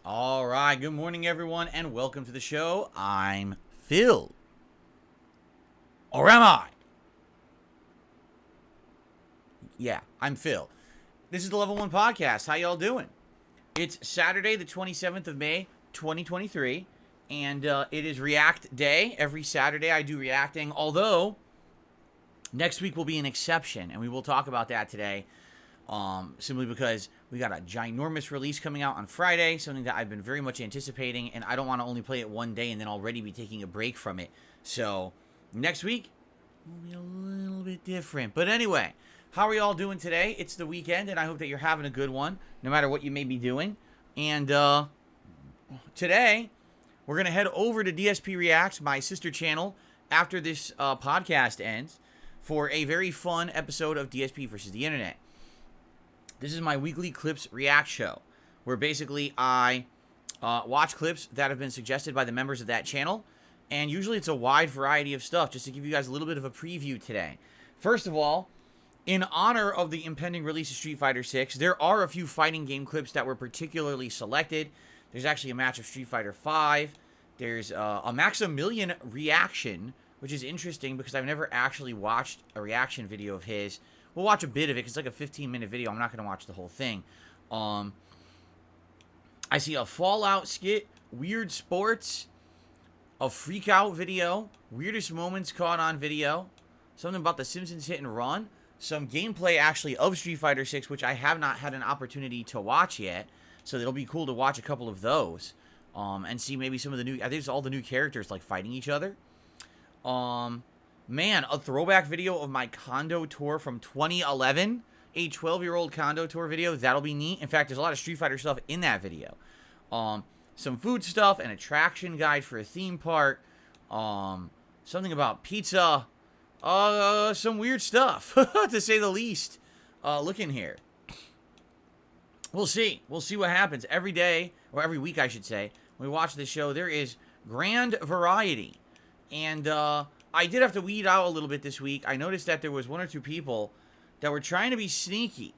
All right, good morning, everyone, and welcome to the show. I'm Phil. Or am I? Yeah, I'm Phil. This is the Level 1 Podcast. How y'all doing? It's Saturday, the 27th of May, 2023, and it is React Day. Every Saturday I do reacting, although next week will be an exception, and we will talk about that today. Simply because we got a ginormous release coming out on Friday, something that I've been very much anticipating, and I don't want to only play it one day and then already be taking a break from it. So, next week will be a little bit different. But anyway, how are y'all doing today? It's the weekend, and I hope that you're having a good one, no matter what you may be doing. And, today, we're going to head over to DSP Reacts, my sister channel, after this podcast ends, for a very fun episode of DSP versus the Internet. This is my weekly clips react show, where basically I watch clips that have been suggested by the members of that channel, and usually it's a wide variety of stuff, just to give you guys a little bit of a preview today. First of all, in honor of the impending release of Street Fighter 6, there are a few fighting game clips that were particularly selected. There's actually a match of Street Fighter 5. There's a Maximilian reaction, which is interesting because I've never actually watched a reaction video of his. We'll watch a bit of it, because it's like a 15-minute video. I'm not going to watch the whole thing. I see a Fallout skit, Weird Sports, a Freak Out video, Weirdest Moments Caught on Video, something about The Simpsons Hit and Run, some gameplay, actually, of Street Fighter 6, which I have not had an opportunity to watch yet, so it'll be cool to watch a couple of those, and see maybe some of the new, I think it's all the new characters, like, fighting each other. Man, a throwback video of my condo tour from 2011. A 12-year-old condo tour video. That'll be neat. In fact, there's a lot of Street Fighter stuff in that video. Some food stuff, an attraction guide for a theme park. Something about pizza. Some weird stuff, to say the least. Look in here. We'll see. We'll see what happens. Every day, or every week, I should say, when we watch this show, there is grand variety. And, I did have to weed out a little bit this week. I noticed that there was one or two people that were trying to be sneaky.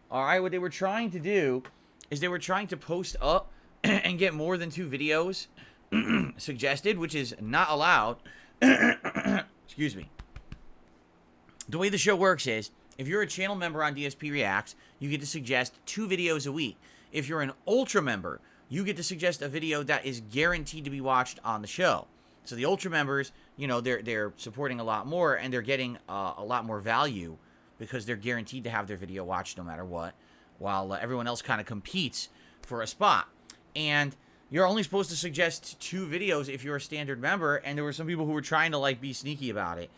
All right, what they were trying to do is they were trying to post up and get more than 2 videos suggested, which is not allowed. Excuse me. The way the show works is, if you're a channel member on DSP Reacts, you get to suggest 2 videos a week. If you're an Ultra member, you get to suggest a video that is guaranteed to be watched on the show. So the Ultra members, you know, they're supporting a lot more, and they're getting a lot more value because they're guaranteed to have their video watched no matter what, while everyone else kind of competes for a spot. And you're only supposed to suggest 2 videos if you're a standard member, and there were some people who were trying to, like, be sneaky about it.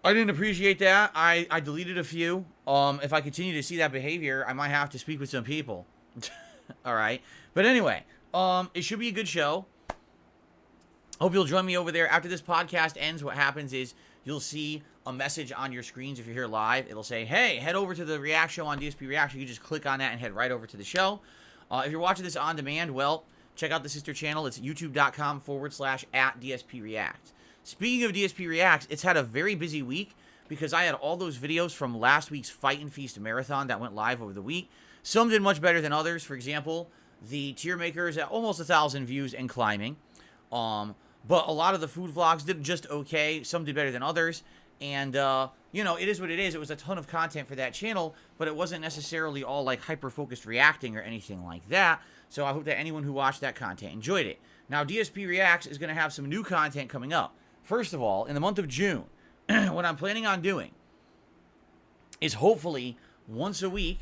I didn't appreciate that. I deleted a few. If I continue to see that behavior, I might have to speak with some people. All right. But anyway, it should be a good show. Hope you'll join me over there. After this podcast ends, what happens is you'll see a message on your screens if you're here live. It'll say, hey, head over to the React show on DSP React. You can just click on that and head right over to the show. If you're watching this on demand, well, check out the sister channel. It's youtube.com/@DSPReacts. Speaking of DSP Reacts, it's had a very busy week because I had all those videos from last week's Fight and Feast marathon that went live over the week. Some did much better than others. For example, the tier makers at almost 1,000 views and climbing. But a lot of the food vlogs did just okay. Some did better than others. And, you know, it is what it is. It was a ton of content for that channel, but it wasn't necessarily all, like, hyper-focused reacting or anything like that. So I hope that anyone who watched that content enjoyed it. Now, DSP Reacts is going to have some new content coming up. First of all, in the month of June, what I'm planning on doing is hopefully once a week,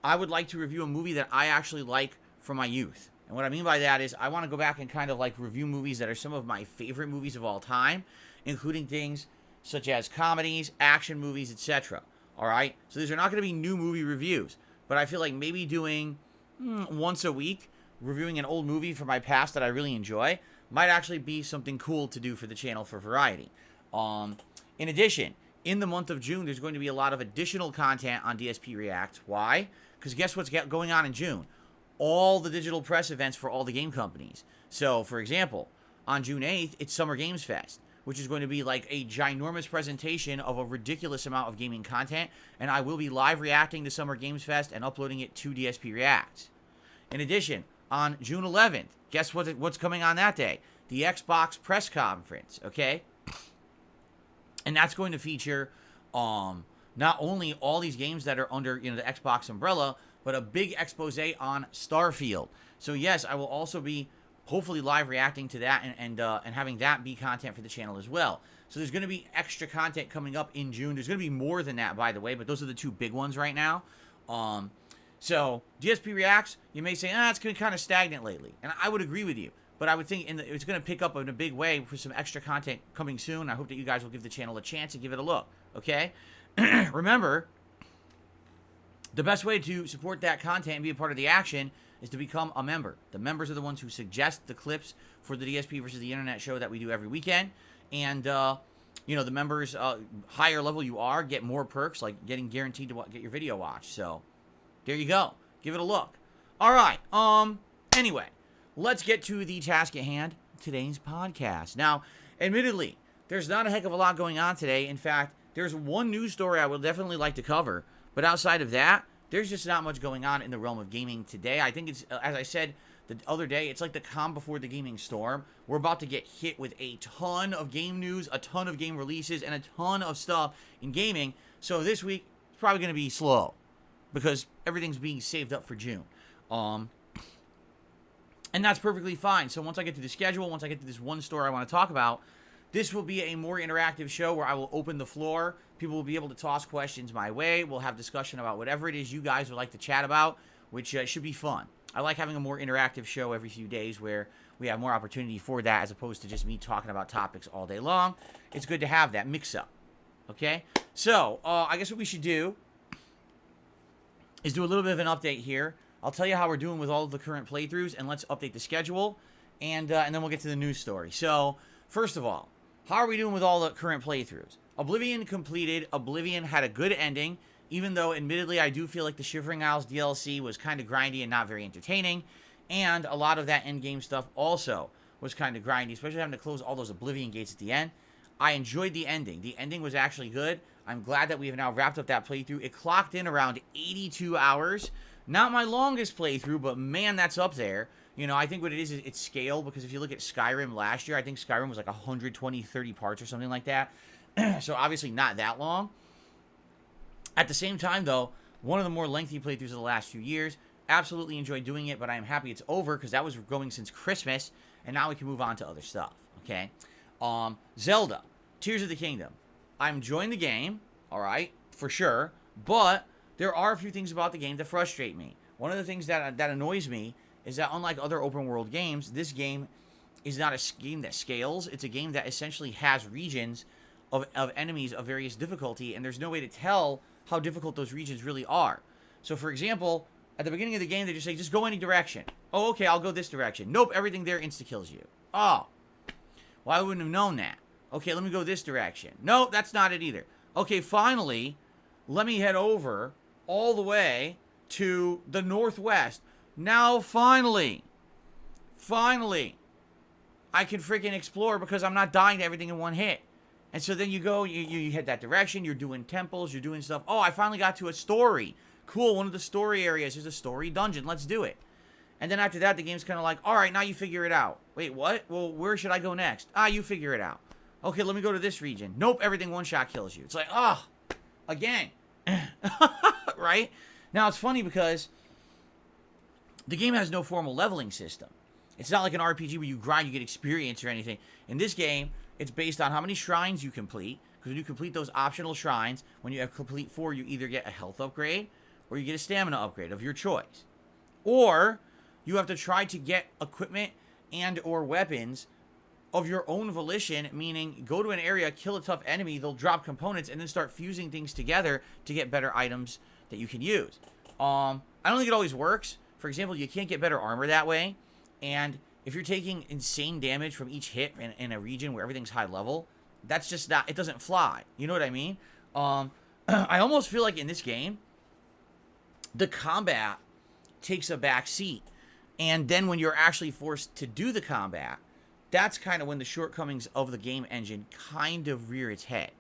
I would like to review a movie that I actually like from my youth. And what I mean by that is I want to go back and kind of like review movies that are some of my favorite movies of all time, including things such as comedies, action movies, etc. All right? So these are not going to be new movie reviews, but I feel like maybe doing once a week, reviewing an old movie from my past that I really enjoy, might actually be something cool to do for the channel for variety. In addition, in the month of June, there's going to be a lot of additional content on DSP React. Why? Because guess what's going on in June? All the digital press events for all the game companies. So, for example, on June 8th, it's Summer Games Fest, which is going to be like a ginormous presentation of a ridiculous amount of gaming content, and I will be live reacting to Summer Games Fest and uploading it to DSP React. In addition, on June 11th, guess what's coming on that day? The Xbox press conference, okay? And that's going to feature not only all these games that are under, you know, the Xbox umbrella, but a big expose on Starfield. So yes, I will also be hopefully live reacting to that and having that be content for the channel as well. So there's going to be extra content coming up in June. There's going to be more than that, by the way, but those are the two big ones right now. So DSP Reacts, you may say, it's been kind of stagnant lately. And I would agree with you. But I would think it's going to pick up in a big way for some extra content coming soon. I hope that you guys will give the channel a chance and give it a look. Okay? Remember, the best way to support that content and be a part of the action is to become a member. The members are the ones who suggest the clips for the DSP versus the Internet show that we do every weekend. And, you know, the members, higher level you are, get more perks, like getting guaranteed to get your video watched. So, there you go. Give it a look. All right. Anyway, let's get to the task at hand, today's podcast. Now, admittedly, there's not a heck of a lot going on today. In fact, there's one news story I would definitely like to cover. But outside of that, there's just not much going on in the realm of gaming today. I think it's, as I said the other day, it's like the calm before the gaming storm. We're about to get hit with a ton of game news, a ton of game releases, and a ton of stuff in gaming. So this week, it's probably going to be slow because everything's being saved up for June. And that's perfectly fine. So once I get to the schedule, once I get to this one story I want to talk about, this will be a more interactive show where I will open the floor. People will be able to toss questions my way. We'll have discussion about whatever it is you guys would like to chat about, which should be fun. I like having a more interactive show every few days where we have more opportunity for that as opposed to just me talking about topics all day long. It's good to have that mix-up, okay? So, I guess what we should do is do a little bit of an update here. I'll tell you how we're doing with all of the current playthroughs, and let's update the schedule, and then we'll get to the news story. So, first of all, how are we doing with all the current playthroughs? Oblivion completed. Oblivion had a good ending, even though, admittedly, I do feel like the Shivering Isles DLC was kind of grindy and not very entertaining, and a lot of that endgame stuff also was kind of grindy, especially having to close all those Oblivion gates at the end. I enjoyed the ending. The ending was actually good. I'm glad that we have now wrapped up that playthrough. It clocked in around 82 hours. Not my longest playthrough, but man, that's up there. You know, I think what it is it's scale, because if you look at Skyrim last year, I think Skyrim was like 120, 30 parts or something like that. So obviously not that long. At the same time, though, one of the more lengthy playthroughs of the last few years. Absolutely enjoyed doing it, but I am happy it's over because that was going since Christmas, and now we can move on to other stuff, okay? Zelda, Tears of the Kingdom. I'm enjoying the game, all right, for sure, but there are a few things about the game that frustrate me. One of the things that annoys me is that unlike other open world games, this game is not a game that scales. It's a game that essentially has regions of enemies of various difficulty, and there's no way to tell how difficult those regions really are. So, for example, at the beginning of the game, they just say, just go any direction. Oh, okay, I'll go this direction. Nope, everything there insta-kills you. Oh, well, I wouldn't have known that. Okay, let me go this direction. Nope, that's not it either. Okay, finally, let me head over all the way to the northwest. Now, finally, finally, I can freaking explore because I'm not dying to everything in one hit. And so then you go, you head that direction, you're doing temples, you're doing stuff. Oh, I finally got to a story. Cool, one of the story areas is a story dungeon. Let's do it. And then after that, the game's kind of like, all right, now you figure it out. Wait, what? Well, where should I go next? You figure it out. Okay, let me go to this region. Nope, everything one-shot kills you. It's like, again. Right? Now, it's funny because the game has no formal leveling system. It's not like an RPG where you grind, you get experience or anything. In this game, it's based on how many shrines you complete. Because when you complete those optional shrines, when you have complete 4, you either get a health upgrade or you get a stamina upgrade of your choice. Or you have to try to get equipment and or weapons of your own volition, meaning go to an area, kill a tough enemy, they'll drop components, and then start fusing things together to get better items that you can use. I don't think it always works. For example, you can't get better armor that way. And if you're taking insane damage from each hit in a region where everything's high level, that's just not, it doesn't fly. You know what I mean? I almost feel like in this game, the combat takes a back seat. And then when you're actually forced to do the combat, that's kind of when the shortcomings of the game engine kind of rear its head.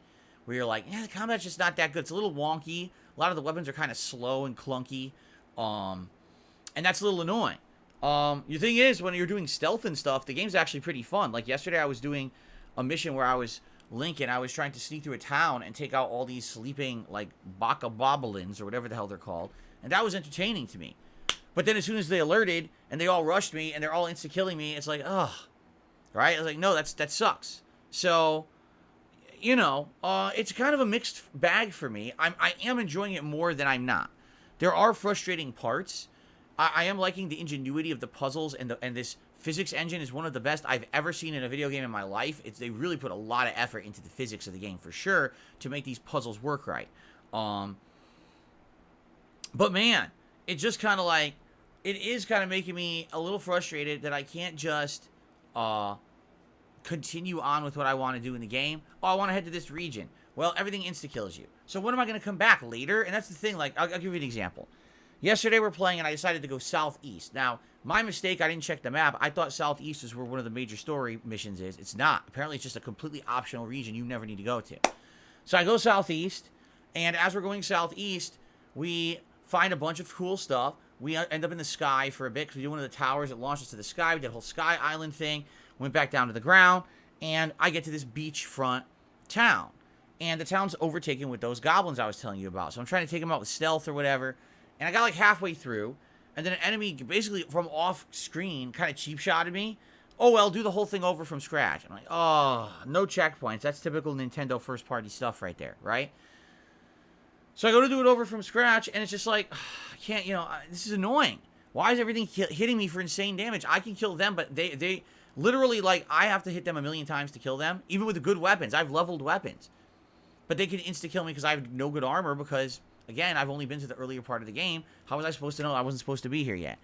Where you're like, yeah, the combat's just not that good. It's a little wonky. A lot of the weapons are kind of slow and clunky. And that's a little annoying. The thing is, when you're doing stealth and stuff, the game's actually pretty fun. Like yesterday, I was doing a mission where I was Link and I was trying to sneak through a town and take out all these sleeping, like, baka bobolins or whatever the hell they're called. And that was entertaining to me. But then as soon as they alerted and they all rushed me and they're all insta-killing me, it's like, ugh. Right? I was like, no, that sucks. So, you know, it's kind of a mixed bag for me. I am enjoying it more than I'm not. There are frustrating parts. I am liking the ingenuity of the puzzles, and this physics engine is one of the best I've ever seen in a video game in my life. They really put a lot of effort into the physics of the game for sure to make these puzzles work right. But man, it just kind of like, it is kind of making me a little frustrated that I can't just continue on with what I want to do in the game. Oh, I want to head to this region. Well, everything insta-kills you. So when am I going to come back? Later? And that's the thing. Like, I'll give you an example. Yesterday we're playing and I decided to go southeast. Now, my mistake, I didn't check the map. I thought southeast is where one of the major story missions is. It's not. Apparently it's just a completely optional region you never need to go to. So I go southeast, and as we're going southeast, we find a bunch of cool stuff. We end up in the sky for a bit because we do one of the towers that launches to the sky. We did a whole sky island thing. Went back down to the ground, and I get to this beachfront town. And the town's overtaken with those goblins I was telling you about. So I'm trying to take them out with stealth or whatever. And I got like halfway through, and then an enemy basically from off screen kind of cheap shotted me. Oh, well, do the whole thing over from scratch. I'm like, oh, no checkpoints. That's typical Nintendo first party stuff right there, right? So I go to do it over from scratch, and it's just like, I can't, this is annoying. Why is everything hitting me for insane damage? I can kill them, but they literally, like, I have to hit them a million times to kill them. Even with the good weapons. I've leveled weapons. But they can insta-kill me because I have no good armor because, again, I've only been to the earlier part of the game. How was I supposed to know I wasn't supposed to be here yet?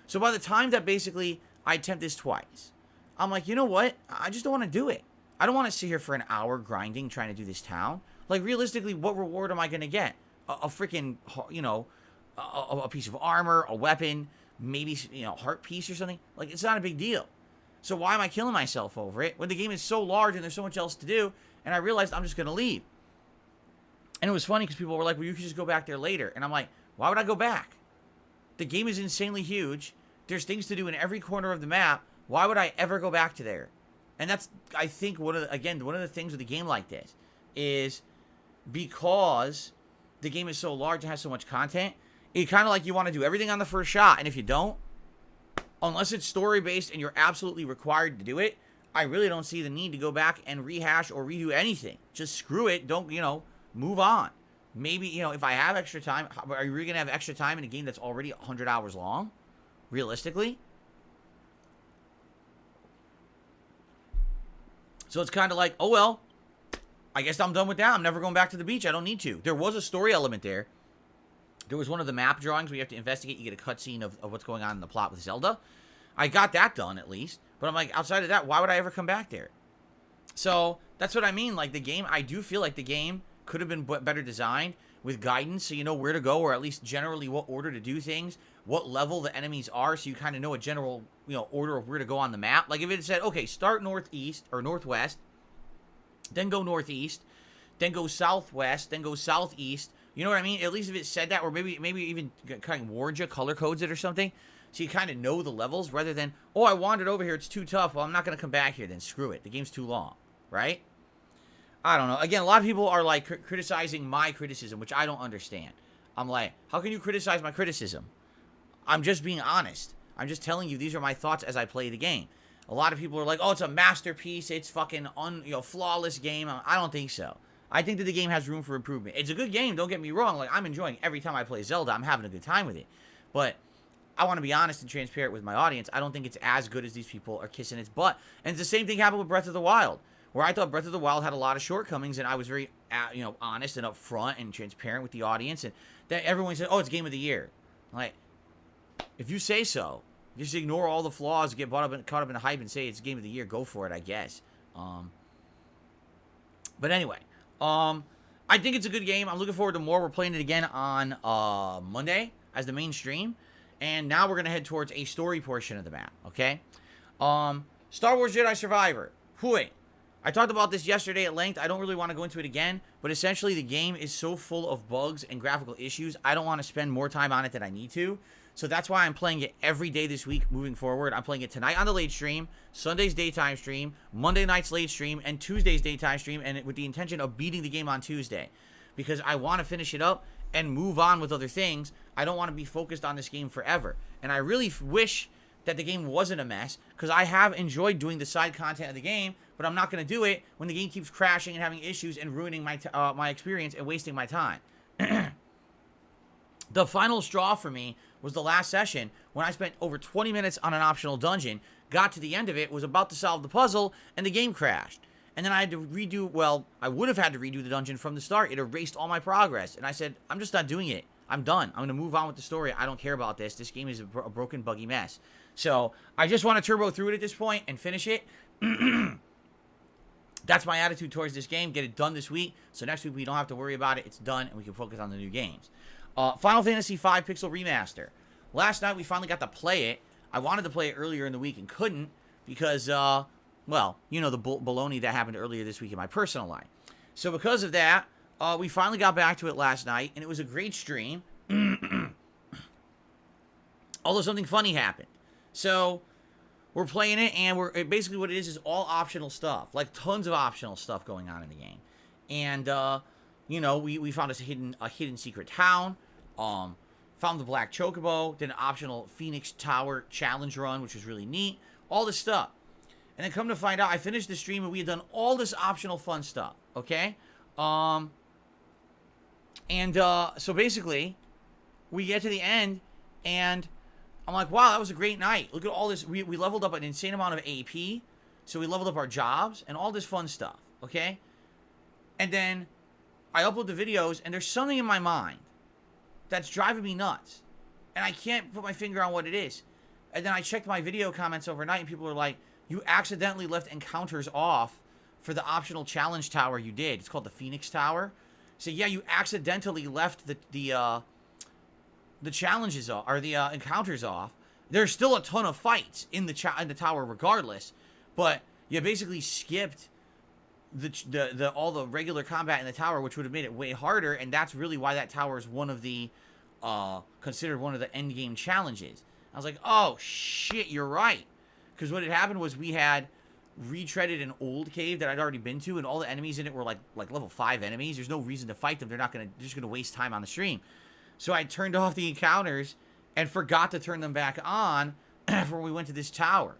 So by the time that basically I attempt this twice, I'm like, you know what? I just don't want to do it. I don't want to sit here for an hour grinding trying to do this town. Like, realistically, what reward am I going to get? A freaking, a piece of armor, a weapon, maybe, heart piece or something? Like, it's not a big deal. So why am I killing myself over it when the game is so large and there's so much else to do? And I realized I'm just going to leave. And it was funny because people were like, well, you could just go back there later. And I'm like, why would I go back? The game is insanely huge. There's things to do in every corner of the map. Why would I ever go back to there? And that's, I think, one of the things with a game like this is because the game is so large and has so much content, it kind of like you want to do everything on the first shot. And if you don't, unless it's story-based and you're absolutely required to do it, I really don't see the need to go back and rehash or redo anything. Just screw it. Don't, move on. Maybe, if I have extra time, are you really going to have extra time in a game that's already 100 hours long? Realistically? So it's kind of like, oh, well, I guess I'm done with that. I'm never going back to the beach. I don't need to. There was a story element there. There was one of the map drawings where you have to investigate. You get a cutscene of what's going on in the plot with Zelda. I got that done, at least. But I'm like, outside of that, why would I ever come back there? So that's what I mean. Like, the game, I do feel like the game could have been better designed, with guidance so you know where to go, or at least generally what order to do things, what level the enemies are, so you kind of know a general, order of where to go on the map. Like if it said, okay, start northeast or northwest, then go northeast, then go southwest, then go southeast. You know what I mean? At least if it said that, or maybe even kind of warned you, color codes it or something, so you kind of know the levels rather than, oh, I wandered over here, it's too tough. Well, I'm not going to come back here then. Screw it. The game's too long, right? I don't know. Again, a lot of people are like criticizing my criticism, which I don't understand. I'm like, how can you criticize my criticism? I'm just being honest. I'm just telling you these are my thoughts as I play the game. A lot of people are like, oh, it's a masterpiece. It's fucking flawless game. I don't think so. I think that the game has room for improvement. It's a good game, don't get me wrong. Like, I'm enjoying every time I play Zelda. I'm having a good time with it. But I want to be honest and transparent with my audience. I don't think it's as good as these people are kissing its butt. And it's the same thing happened with Breath of the Wild, where I thought Breath of the Wild had a lot of shortcomings, and I was very, honest and upfront and transparent with the audience. And that everyone said, oh, it's Game of the Year. Like, if you say so, just ignore all the flaws, get caught up in the hype, and say it's Game of the Year. Go for it, I guess. But anyway, I think it's a good game. I'm looking forward to more. We're playing it again on Monday as the main stream. And now we're going to head towards a story portion of the map, okay? Star Wars Jedi Survivor. Hui. I talked about this yesterday at length. I don't really want to go into it again. But essentially, the game is so full of bugs and graphical issues, I don't want to spend more time on it than I need to. So that's why I'm playing it every day this week moving forward. I'm playing it tonight on the late stream, Sunday's daytime stream, Monday night's late stream, and Tuesday's daytime stream, and with the intention of beating the game on Tuesday. Because I want to finish it up and move on with other things. I don't want to be focused on this game forever. And I really wish that the game wasn't a mess, because I have enjoyed doing the side content of the game, but I'm not going to do it when the game keeps crashing and having issues and ruining my experience and wasting my time. The final straw for me was the last session when I spent over 20 minutes on an optional dungeon, got to the end of it, was about to solve the puzzle, and the game crashed. And then I had to redo, well, I would have had to redo the dungeon from the start. It erased all my progress. And I said, I'm just not doing it. I'm done. I'm going to move on with the story. I don't care about this. This game is a broken, buggy mess. So I just want to turbo through it at this point and finish it. That's my attitude towards this game. Get it done this week. So next week we don't have to worry about it. It's done and we can focus on the new games. Final Fantasy V Pixel Remaster. Last night we finally got to play it. I wanted to play it earlier in the week and couldn't because, well, you know, the baloney that happened earlier this week in my personal life. So because of that, we finally got back to it last night, and it was a great stream. Although something funny happened. So we're playing it, and basically what it is all optional stuff, like tons of optional stuff going on in the game. And you know, we found a hidden secret town. Found the Black Chocobo, did an optional Phoenix Tower challenge run, which was really neat. All this stuff. And then come to find out, I finished the stream and we had done all this optional fun stuff. Okay? So basically, we get to the end, and I'm like, wow, that was a great night. Look at all this. We leveled up an insane amount of AP. So we leveled up our jobs and all this fun stuff. Okay? And then I upload the videos, and there's something in my mind that's driving me nuts. And I can't put my finger on what it is. And then I checked my video comments overnight, and people are like, you accidentally left encounters off for the optional challenge tower you did. It's called the Phoenix Tower. So yeah, you accidentally left the challenges off, or the encounters off. There's still a ton of fights in the tower regardless, but you basically skipped all the regular combat in the tower, which would have made it way harder, and that's really why that tower is one of the considered one of the end game challenges. I was like, oh shit, you're right, because what had happened was we had retreaded an old cave that I'd already been to, and all the enemies in it were like level 5 enemies. There's no reason to fight them. They're just gonna waste time on the stream. So I turned off the encounters and forgot to turn them back on when we went to this tower,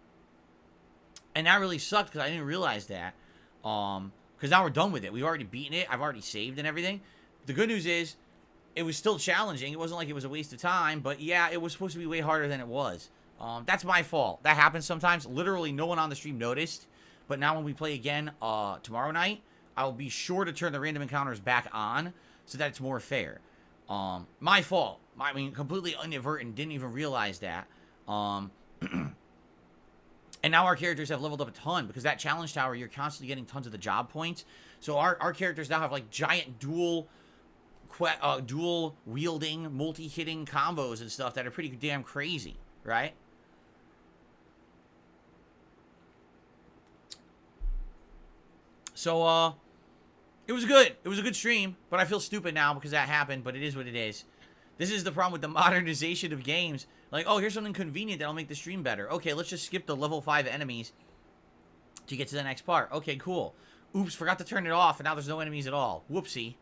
and that really sucked because I didn't realize that. Because now we're done with it. We've already beaten it. I've already saved and everything. The good news is, it was still challenging. It wasn't like it was a waste of time, but yeah, it was supposed to be way harder than it was. That's my fault. That happens sometimes. Literally, no one on the stream noticed. But now when we play again tomorrow night, I'll be sure to turn the random encounters back on so that it's more fair. My fault. I mean, completely inadvertent. Didn't even realize that. And now our characters have leveled up a ton, because that challenge tower, you're constantly getting tons of the job points. So our characters now have like giant dual dual wielding, multi-hitting combos and stuff that are pretty damn crazy, right? So, it was good. It was a good stream, but I feel stupid now because that happened, but it is what it is. This is the problem with the modernization of games. Like, oh, here's something convenient that'll make the stream better. Okay, let's just skip the level 5 enemies to get to the next part. Okay, cool. Oops, forgot to turn it off, and now there's no enemies at all. Whoopsie.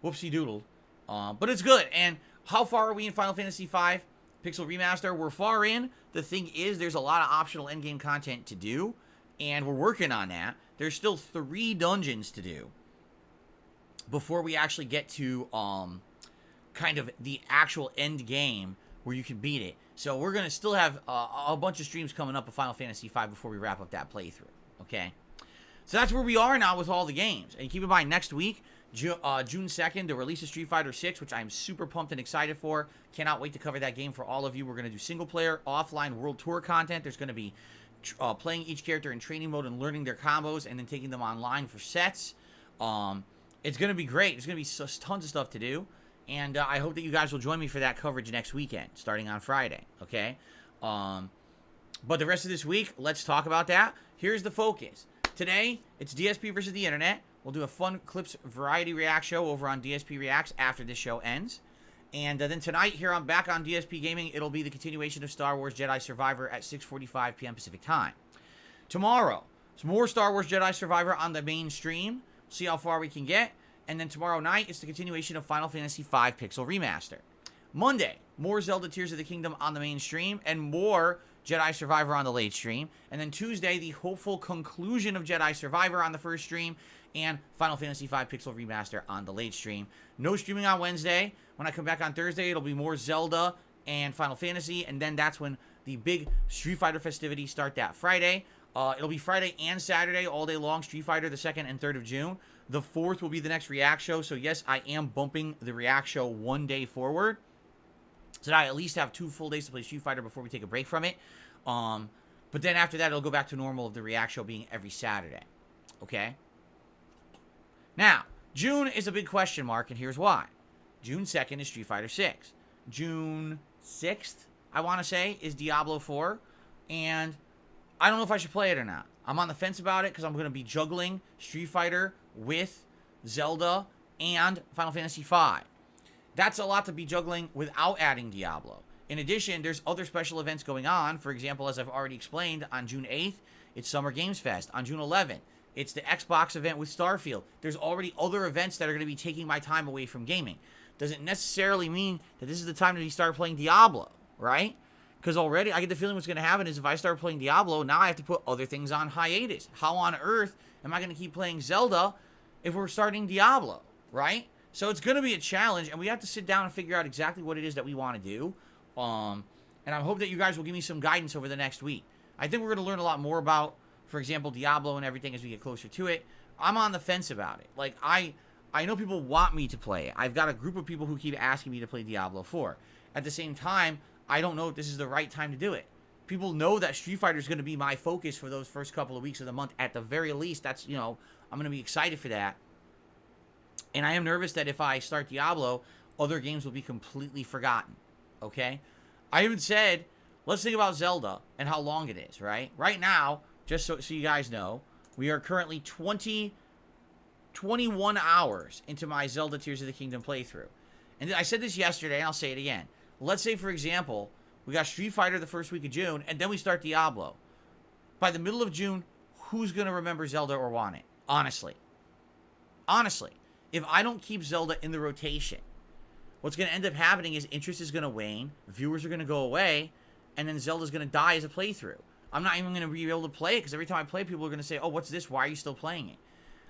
Whoopsie doodle. But it's good. And how far are we in Final Fantasy V Pixel Remaster? We're far in. The thing is, there's a lot of optional endgame content to do, and we're working on that. There's still 3 dungeons to do before we actually get to kind of the actual end game where you can beat it. So we're going to still have a bunch of streams coming up of Final Fantasy V before we wrap up that playthrough, okay? So that's where we are now with all the games. And keep in mind, next week, June 2nd, the release of Street Fighter 6, which I'm super pumped and excited for. Cannot wait to cover that game for all of you. We're going to do single-player, offline, World Tour content. There's going to be playing each character in training mode and learning their combos and then taking them online for sets. It's going to be great. There's going to be tons of stuff to do. And I hope that you guys will join me for that coverage next weekend, starting on Friday, okay? But the rest of this week, let's talk about that. Here's the focus. Today, it's DSP versus the Internet. We'll do a fun clips variety react show over on DSP Reacts after this show ends. And then tonight, here I'm back on DSP Gaming, it'll be the continuation of Star Wars Jedi Survivor at 6:45 p.m. Pacific Time. Tomorrow, some more Star Wars Jedi Survivor on the main stream. See how far we can get. And then tomorrow night, it's the continuation of Final Fantasy V Pixel Remaster. Monday, more Zelda Tears of the Kingdom on the main stream, and more Jedi Survivor on the late stream. And then Tuesday, the hopeful conclusion of Jedi Survivor on the first stream, and Final Fantasy V Pixel Remaster on the late stream. No streaming on Wednesday. When I come back on Thursday, it'll be more Zelda and Final Fantasy, and then that's when the big Street Fighter festivities start that Friday. It'll be Friday and Saturday, all day long, Street Fighter, the 2nd and 3rd of June. The 4th will be the next React show, so yes, I am bumping the React show one day forward, so that I at least have 2 full days to play Street Fighter before we take a break from it. But then after that, it'll go back to normal of the React show being every Saturday, okay? Now, June is a big question mark, and here's why. June 2nd is Street Fighter 6. June 6th, I want to say, is Diablo 4, and I don't know if I should play it or not. I'm on the fence about it because I'm going to be juggling Street Fighter with Zelda and Final Fantasy V. That's a lot to be juggling without adding Diablo. In addition, there's other special events going on. For example, as I've already explained, on June 8th, it's Summer Games Fest. On June 11th, it's the Xbox event with Starfield. There's already other events that are going to be taking my time away from gaming. Doesn't necessarily mean that this is the time to start playing Diablo, right? Because already, I get the feeling what's going to happen is if I start playing Diablo, now I have to put other things on hiatus. How on earth am I going to keep playing Zelda if we're starting Diablo, right? So it's going to be a challenge, and we have to sit down and figure out exactly what it is that we want to do. And I hope that you guys will give me some guidance over the next week. I think we're going to learn a lot more about, for example, Diablo and everything as we get closer to it. I'm on the fence about it. Like, I know people want me to play it. I've got a group of people who keep asking me to play Diablo 4. At the same time, I don't know if this is the right time to do it. People know that Street Fighter is going to be my focus for those first couple of weeks of the month. At the very least, that's, you know, I'm going to be excited for that. And I am nervous that if I start Diablo, other games will be completely forgotten. Okay? I even said, let's think about Zelda and how long it is, right? Right now, just so you guys know, we are currently 21 hours into my Zelda Tears of the Kingdom playthrough. And I said this yesterday, and I'll say it again. Let's say, for example, we got Street Fighter the first week of June, and then we start Diablo. By the middle of June, who's going to remember Zelda or want it? Honestly. Honestly. If I don't keep Zelda in the rotation, what's going to end up happening is interest is going to wane, viewers are going to go away, and then Zelda's going to die as a playthrough. I'm not even going to be able to play it, because every time I play, people are going to say, oh, what's this? Why are you still playing it?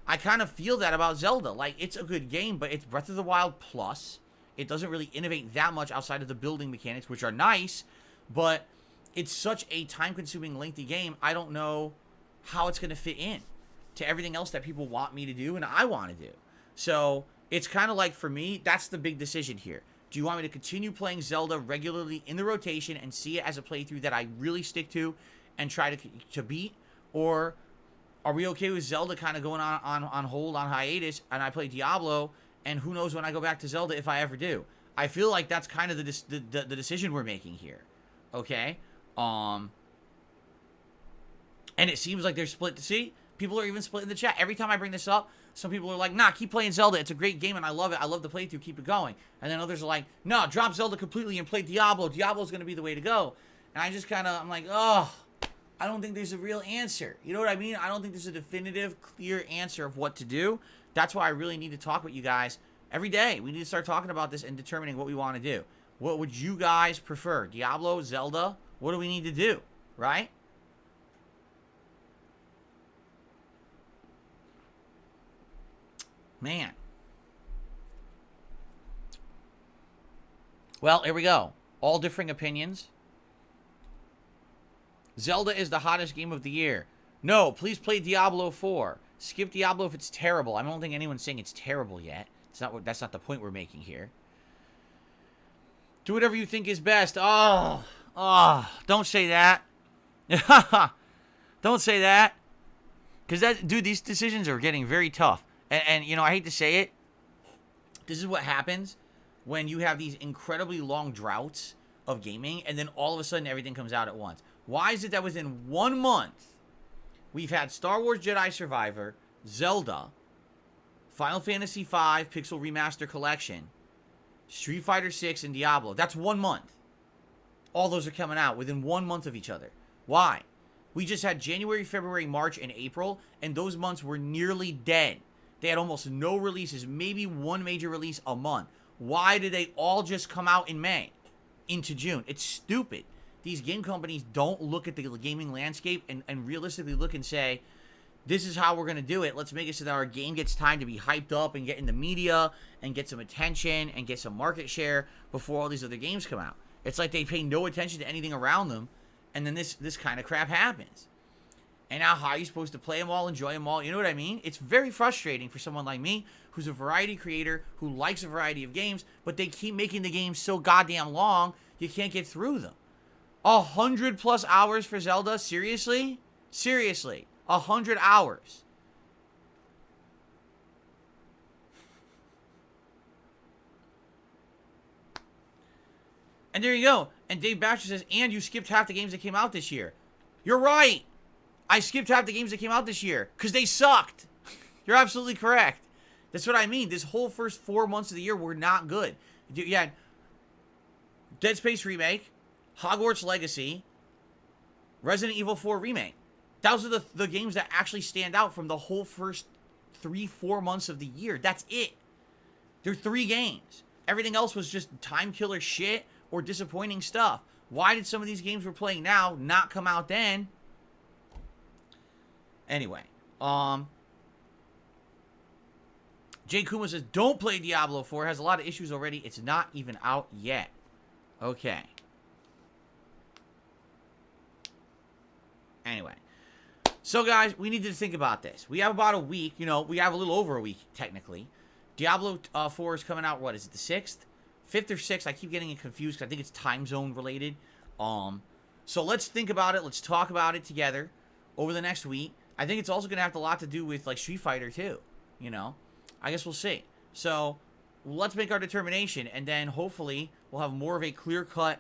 I kind of feel that about Zelda. Like, it's a good game, but it's Breath of the Wild plus. It doesn't really innovate that much outside of the building mechanics, which are nice, but it's such a time-consuming, lengthy game, I don't know how it's going to fit in to everything else that people want me to do and I want to do. So it's kind of like, for me, that's the big decision here. Do you want me to continue playing Zelda regularly in the rotation and see it as a playthrough that I really stick to and try to beat? Or are we okay with Zelda kind of going on hold, on hiatus, and I play Diablo and who knows when I go back to Zelda if I ever do. I feel like that's kind of the decision we're making here, okay? And it seems like they're split. See, people are even split in the chat. Every time I bring this up, some people are like, nah, keep playing Zelda. It's a great game, and I love it. I love the playthrough. Keep it going. And then others are like, no, drop Zelda completely and play Diablo. Diablo's going to be the way to go. And I just kind of, I'm like, oh, I don't think there's a real answer. You know what I mean? I don't think there's a definitive, clear answer of what to do. That's why I really need to talk with you guys every day. We need to start talking about this and determining what we want to do. What would you guys prefer? Diablo, Zelda? What do we need to do? Right? Man. Well, here we go. All differing opinions. Zelda is the hottest game of the year. No, please play Diablo 4. Skip Diablo if it's terrible. I don't think anyone's saying it's terrible yet. That's not the point we're making here. Do whatever you think is best. Oh, don't say that. Don't say that. Because, dude, these decisions are getting very tough. And, you know, I hate to say it. This is what happens when you have these incredibly long droughts of gaming, and then all of a sudden everything comes out at once. Why is it that within 1 month, we've had Star Wars Jedi Survivor, Zelda, Final Fantasy V Pixel Remaster Collection, Street Fighter 6, and Diablo? That's 1 month. All those are coming out within 1 month of each other. Why? We just had January, February, March, and April, and those months were nearly dead. They had almost no releases, maybe one major release a month. Why did they all just come out in May into June? It's stupid. These game companies don't look at the gaming landscape and realistically look and say, this is how we're going to do it. Let's make it so that our game gets time to be hyped up and get in the media and get some attention and get some market share before all these other games come out. It's like they pay no attention to anything around them, and then this kind of crap happens. And now how are you supposed to play them all, enjoy them all? You know what I mean? It's very frustrating for someone like me, who's a variety creator, who likes a variety of games, but they keep making the games so goddamn long, you can't get through them. 100+ hours for Zelda? Seriously? Seriously. 100 hours. And there you go. And Dave Batcher says, and you skipped half the games that came out this year. You're right. I skipped half the games that came out this year because they sucked. You're absolutely correct. That's what I mean. This whole first 4 months of the year were not good. You had Dead Space Remake, Hogwarts Legacy, Resident Evil 4 Remake. Those are the games that actually stand out from the whole first 3-4 months of the year. That's it. They're 3 games. Everything else was just time killer shit or disappointing stuff. Why did some of these games we're playing now not come out then? Anyway, Jay Kuma says, don't play Diablo 4. It has a lot of issues already. It's not even out yet. Okay. Anyway. So, guys, we need to think about this. We have about a week. You know, we have a little over a week, technically. Diablo 4 is coming out, what, is it the 6th? 5th or 6th? I keep getting it confused because I think it's time zone related. So let's think about it. Let's talk about it together over the next week. I think it's also going to have a lot to do with, like, Street Fighter, too. You know? I guess we'll see. So, let's make our determination, and then hopefully we'll have more of a clear-cut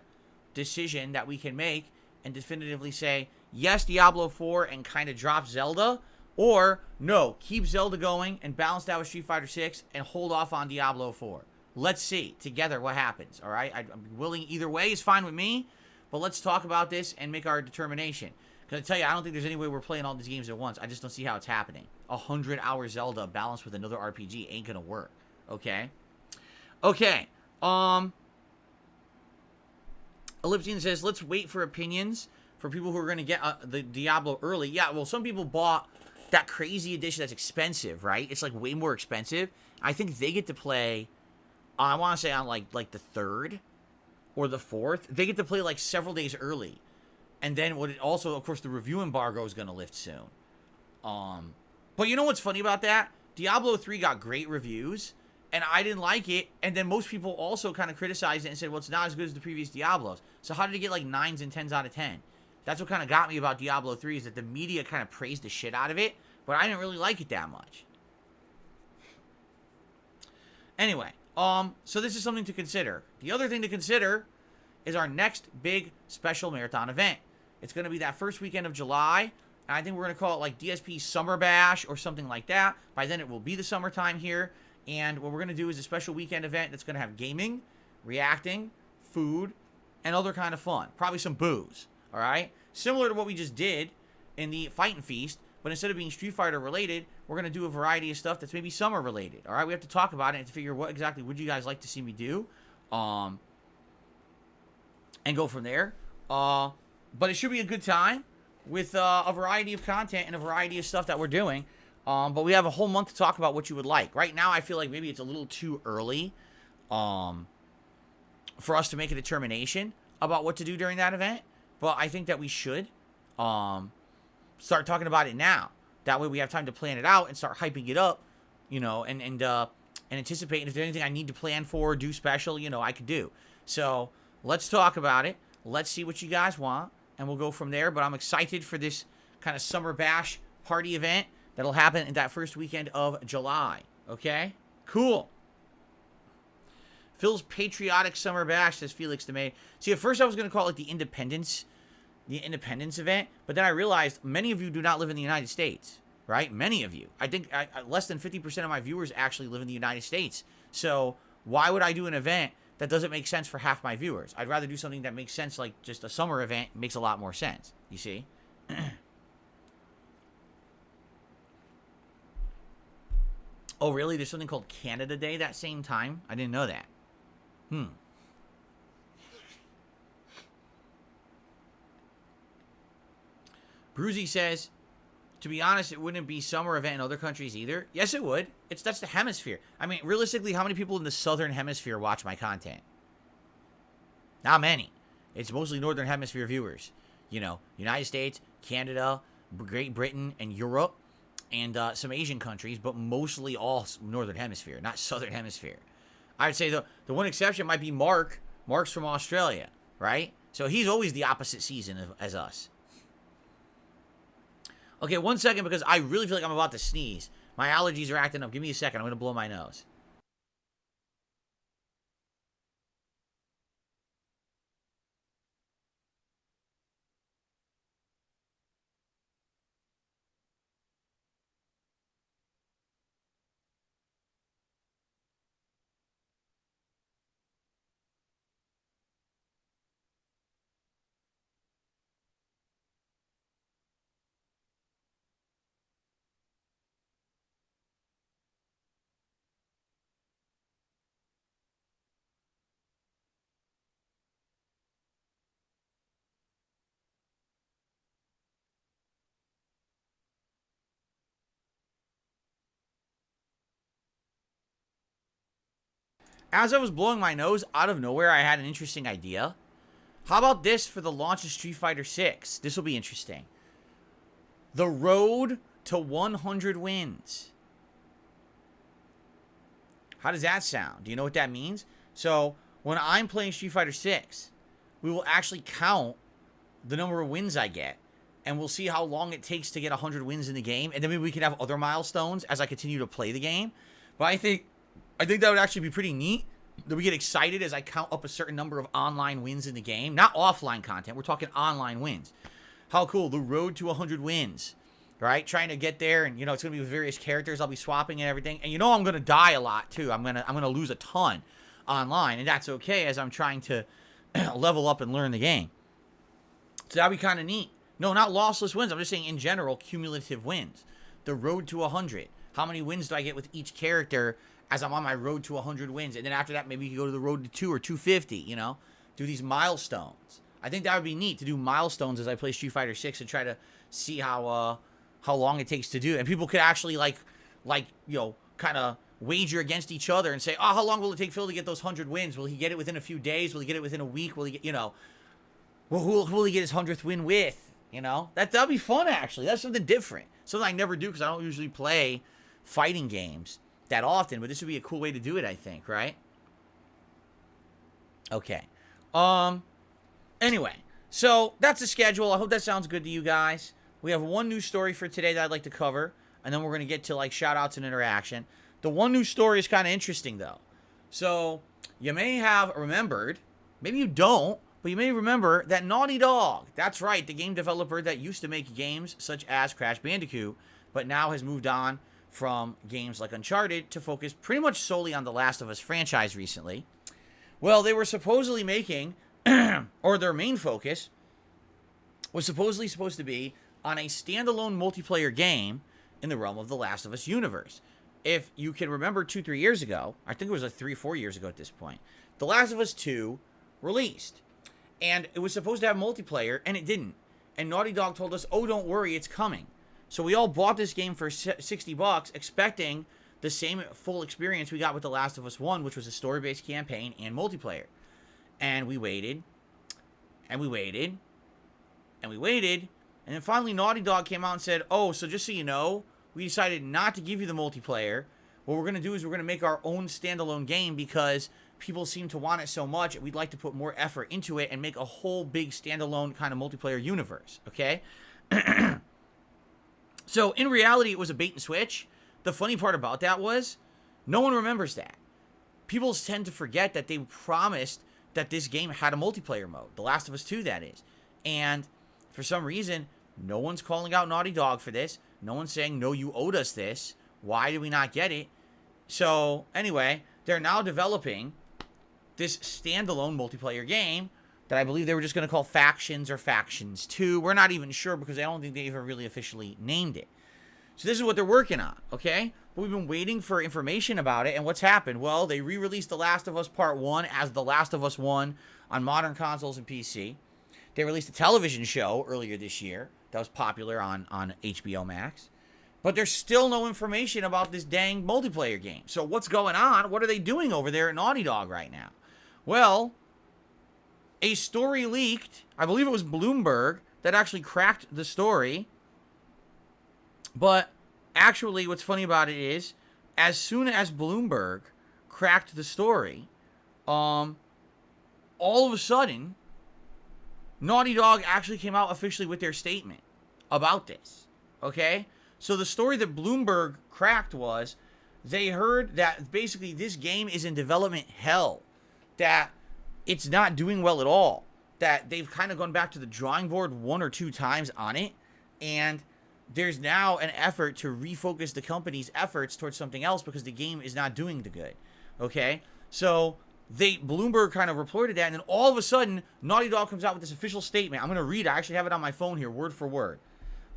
decision that we can make and definitively say, yes, Diablo 4 and kind of drop Zelda, or no, keep Zelda going and balance that with Street Fighter 6 and hold off on Diablo 4. Let's see together what happens, all right? I'm willing either way is fine with me, but let's talk about this and make our determination. Because I tell you, I don't think there's any way we're playing all these games at once. I just don't see how it's happening. 100-hour Zelda balanced with another RPG ain't gonna work. Okay? Okay. Elliptian says, let's wait for opinions for people who are gonna get the Diablo early. Yeah, well, some people bought that crazy edition that's expensive, right? It's, like, way more expensive. I think they get to play, I want to say on, like the 3rd or the 4th. They get to play, like, several days early. And then what it also, of course, the review embargo is going to lift soon. But you know what's funny about that? Diablo 3 got great reviews, and I didn't like it. And then most people also kind of criticized it and said, well, it's not as good as the previous Diablos. So how did it get like 9s and 10s out of 10? That's what kind of got me about Diablo 3 is that the media kind of praised the shit out of it, but I didn't really like it that much. Anyway, so this is something to consider. The other thing to consider is our next big special marathon event. It's going to be that first weekend of July. And I think we're going to call it like DSP Summer Bash or something like that. By then it will be the summertime here. And what we're going to do is a special weekend event that's going to have gaming, reacting, food, and other kind of fun. Probably some booze. All right? Similar to what we just did in the Fightin' Feast. But instead of being Street Fighter related, we're going to do a variety of stuff that's maybe summer related. All right? We have to talk about it and to figure what exactly would you guys like to see me do. And go from there. But it should be a good time with a variety of content and a variety of stuff that we're doing. But we have a whole month to talk about what you would like. Right now, I feel like maybe it's a little too early for us to make a determination about what to do during that event. But I think that we should start talking about it now. That way we have time to plan it out and start hyping it up, you know, and anticipate. And if there's anything I need to plan for, do special, you know, I could do. So let's talk about it. Let's see what you guys want. And we'll go from there. But I'm excited for this kind of summer bash party event that'll happen in that first weekend of July. Okay? Cool. Phil's patriotic summer bash, says Felix to me. See, at first I was going to call it the Independence event. But then I realized many of you do not live in the United States. Right? Many of you. I think less than 50% of my viewers actually live in the United States. So why would I do an event that doesn't make sense for half my viewers? I'd rather do something that makes sense, like just a summer event. Makes a lot more sense. You see? Oh, really? There's something called Canada Day that same time? I didn't know that. Bruzy says, to be honest, it wouldn't be summer event in other countries either. Yes, it would. That's the hemisphere. I mean, realistically, how many people in the southern hemisphere watch my content? Not many. It's mostly northern hemisphere viewers. You know, United States, Canada, Great Britain, and Europe, and some Asian countries, but mostly all northern hemisphere, not southern hemisphere. I would say the one exception might be Mark. Mark's from Australia, right? So he's always the opposite season as us. Okay, 1 second, because I really feel like I'm about to sneeze. My allergies are acting up. Give me a second. I'm going to blow my nose. As I was blowing my nose, out of nowhere, I had an interesting idea. How about this for the launch of Street Fighter 6? This will be interesting. The road to 100 wins. How does that sound? Do you know what that means? So, when I'm playing Street Fighter 6, we will actually count the number of wins I get. And we'll see how long it takes to get 100 wins in the game. And then maybe we can have other milestones as I continue to play the game. But I think that would actually be pretty neat. That we get excited as I count up a certain number of online wins in the game. Not offline content. We're talking online wins. How cool. The road to 100 wins. Right? Trying to get there. And, you know, it's going to be with various characters. I'll be swapping and everything. And, you know, I'm going to die a lot, too. I'm gonna lose a ton online. And that's okay as I'm trying to level up and learn the game. So that'd be kind of neat. No, not lossless wins. I'm just saying in general, cumulative wins. The road to 100. How many wins do I get with each character as I'm on my road to 100 wins? And then after that, maybe you can go to the road to 2 or 250, you know? Do these milestones. I think that would be neat to do milestones as I play Street Fighter 6 and try to see how long it takes to do it. And people could actually, like you know, kind of wager against each other and say, oh, how long will it take Phil to get those 100 wins? Will he get it within a few days? Will he get it within a week? Will he get, you know, well, who will he get his 100th win with? You know, that'd be fun, actually. That's something different. Something I never do because I don't usually play fighting games that often. But this would be a cool way to do it, I think, right? Okay. Anyway, so that's the schedule. I hope that sounds good to you guys. We have one news story for today that I'd like to cover. And then we're going to get to, like, shout-outs and interaction. The one news story is kind of interesting, though. So you may have remembered, maybe you don't, but you may remember that Naughty Dog, that's right, the game developer that used to make games such as Crash Bandicoot, but now has moved on from games like Uncharted to focus pretty much solely on the Last of Us franchise recently. Well, they were supposedly making, or their main focus was supposedly supposed to be on a standalone multiplayer game in the realm of the Last of Us universe. If you can remember 2-3 years ago, I think it was like 3-4 years ago at this point, The Last of Us 2 released. And it was supposed to have multiplayer, and it didn't. And Naughty Dog told us, oh, don't worry, it's coming. So we all bought this game for $60, expecting the same full experience we got with The Last of Us 1, which was a story-based campaign and multiplayer. And we waited, and we waited, and we waited, and then finally Naughty Dog came out and said, oh, so just so you know, we decided not to give you the multiplayer. What we're going to do is we're going to make our own standalone game because people seem to want it so much, and we'd like to put more effort into it and make a whole big standalone kind of multiplayer universe, okay? So, in reality, it was a bait and switch. The funny part about that was, no one remembers that. People tend to forget that they promised that this game had a multiplayer mode. The Last of Us 2, that is. And for some reason, no one's calling out Naughty Dog for this. No one's saying, no, you owed us this. Why did we not get it? So, anyway, they're now developing this standalone multiplayer game that I believe they were just going to call Factions or Factions 2. We're not even sure because I don't think they even really officially named it. So this is what they're working on, okay? But we've been waiting for information about it, and what's happened? Well, they re-released The Last of Us Part 1 as The Last of Us 1 on modern consoles and PC. They released a television show earlier this year that was popular on HBO Max. But there's still no information about this dang multiplayer game. So what's going on? What are they doing over there at Naughty Dog right now? Well, a story leaked. I believe it was Bloomberg that actually cracked the story. But actually, what's funny about it is, as soon as Bloomberg cracked the story, all of a sudden, Naughty Dog actually came out officially with their statement about this. Okay? So the story that Bloomberg cracked was, they heard that basically this game is in development hell. That it's not doing well at all. That they've kind of gone back to the drawing board 1 or 2 times on it. And there's now an effort to refocus the company's efforts towards something else because the game is not doing the good. Okay? So Bloomberg kind of reported that, and then all of a sudden, Naughty Dog comes out with this official statement. I'm going to read it. I actually have it on my phone here, word for word.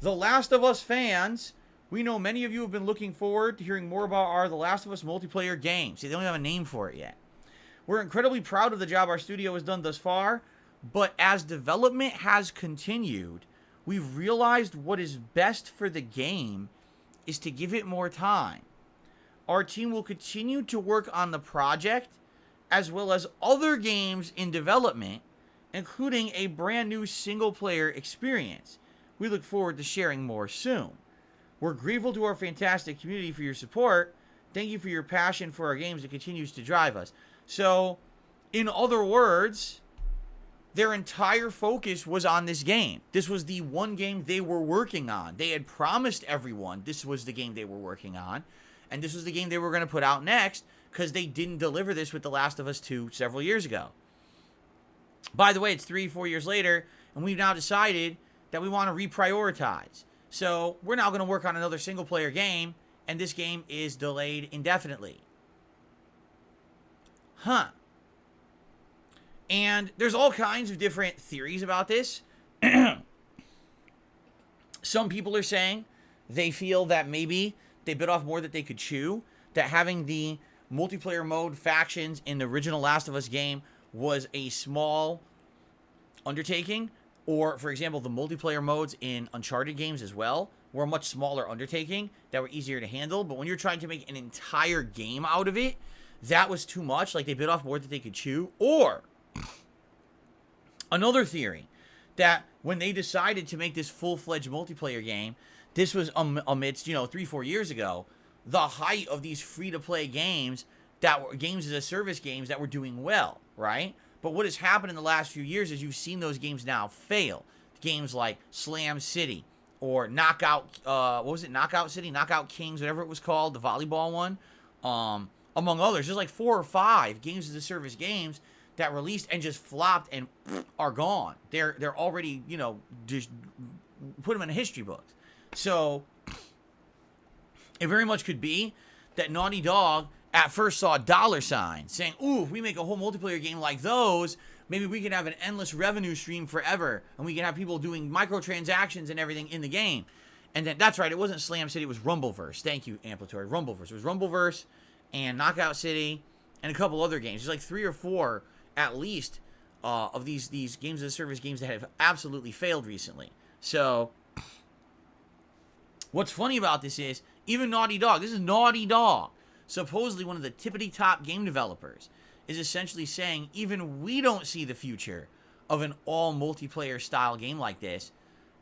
The Last of Us fans, we know many of you have been looking forward to hearing more about our The Last of Us multiplayer game. See, they don't have a name for it yet. We're incredibly proud of the job our studio has done thus far, but as development has continued, we've realized what is best for the game is to give it more time. Our team will continue to work on the project, as well as other games in development, including a brand new single-player experience. We look forward to sharing more soon. We're grateful to our fantastic community for your support. Thank you for your passion for our games that continues to drive us. So, in other words, their entire focus was on this game. This was the one game they were working on. They had promised everyone this was the game they were working on, and this was the game they were going to put out next because they didn't deliver this with The Last of Us 2 several years ago. By the way, it's 3-4 years later, and we've now decided that we want to reprioritize. So, we're now going to work on another single-player game, and this game is delayed indefinitely. Huh. And there's all kinds of different theories about this. Some people are saying they feel that maybe they bit off more than they could chew, that having the multiplayer mode factions in the original Last of Us game was a small undertaking, or, for example, the multiplayer modes in Uncharted games as well were a much smaller undertaking that were easier to handle, but when you're trying to make an entire game out of it, that was too much, like they bit off more than they could chew. Or another theory, that when they decided to make this full-fledged multiplayer game, this was amidst, 3-4 years ago, the height of these free-to-play games that were games as a service games that were doing well, right? But what has happened in the last few years is you've seen those games now fail. Games like Slam City or Knockout, Knockout City, Knockout Kings, whatever it was called, the volleyball one. among others. There's like 4 or 5 games as a service games that released and just flopped and are gone. They're already, you know, just put them in the history books. So it very much could be that Naughty Dog at first saw a dollar sign saying, ooh, if we make a whole multiplayer game like those, maybe we can have an endless revenue stream forever, and we can have people doing microtransactions and everything in the game. And then, that's right, it wasn't Slam City, it was Rumbleverse. Thank you, Amplitude. Rumbleverse. It was Rumbleverse and Knockout City and a couple other games. There's like 3 or 4, at least, of these games as a service games that have absolutely failed recently. So what's funny about this is, even Naughty Dog, this is Naughty Dog, supposedly one of the tippity-top game developers, is essentially saying, even we don't see the future of an all-multiplayer style game like this,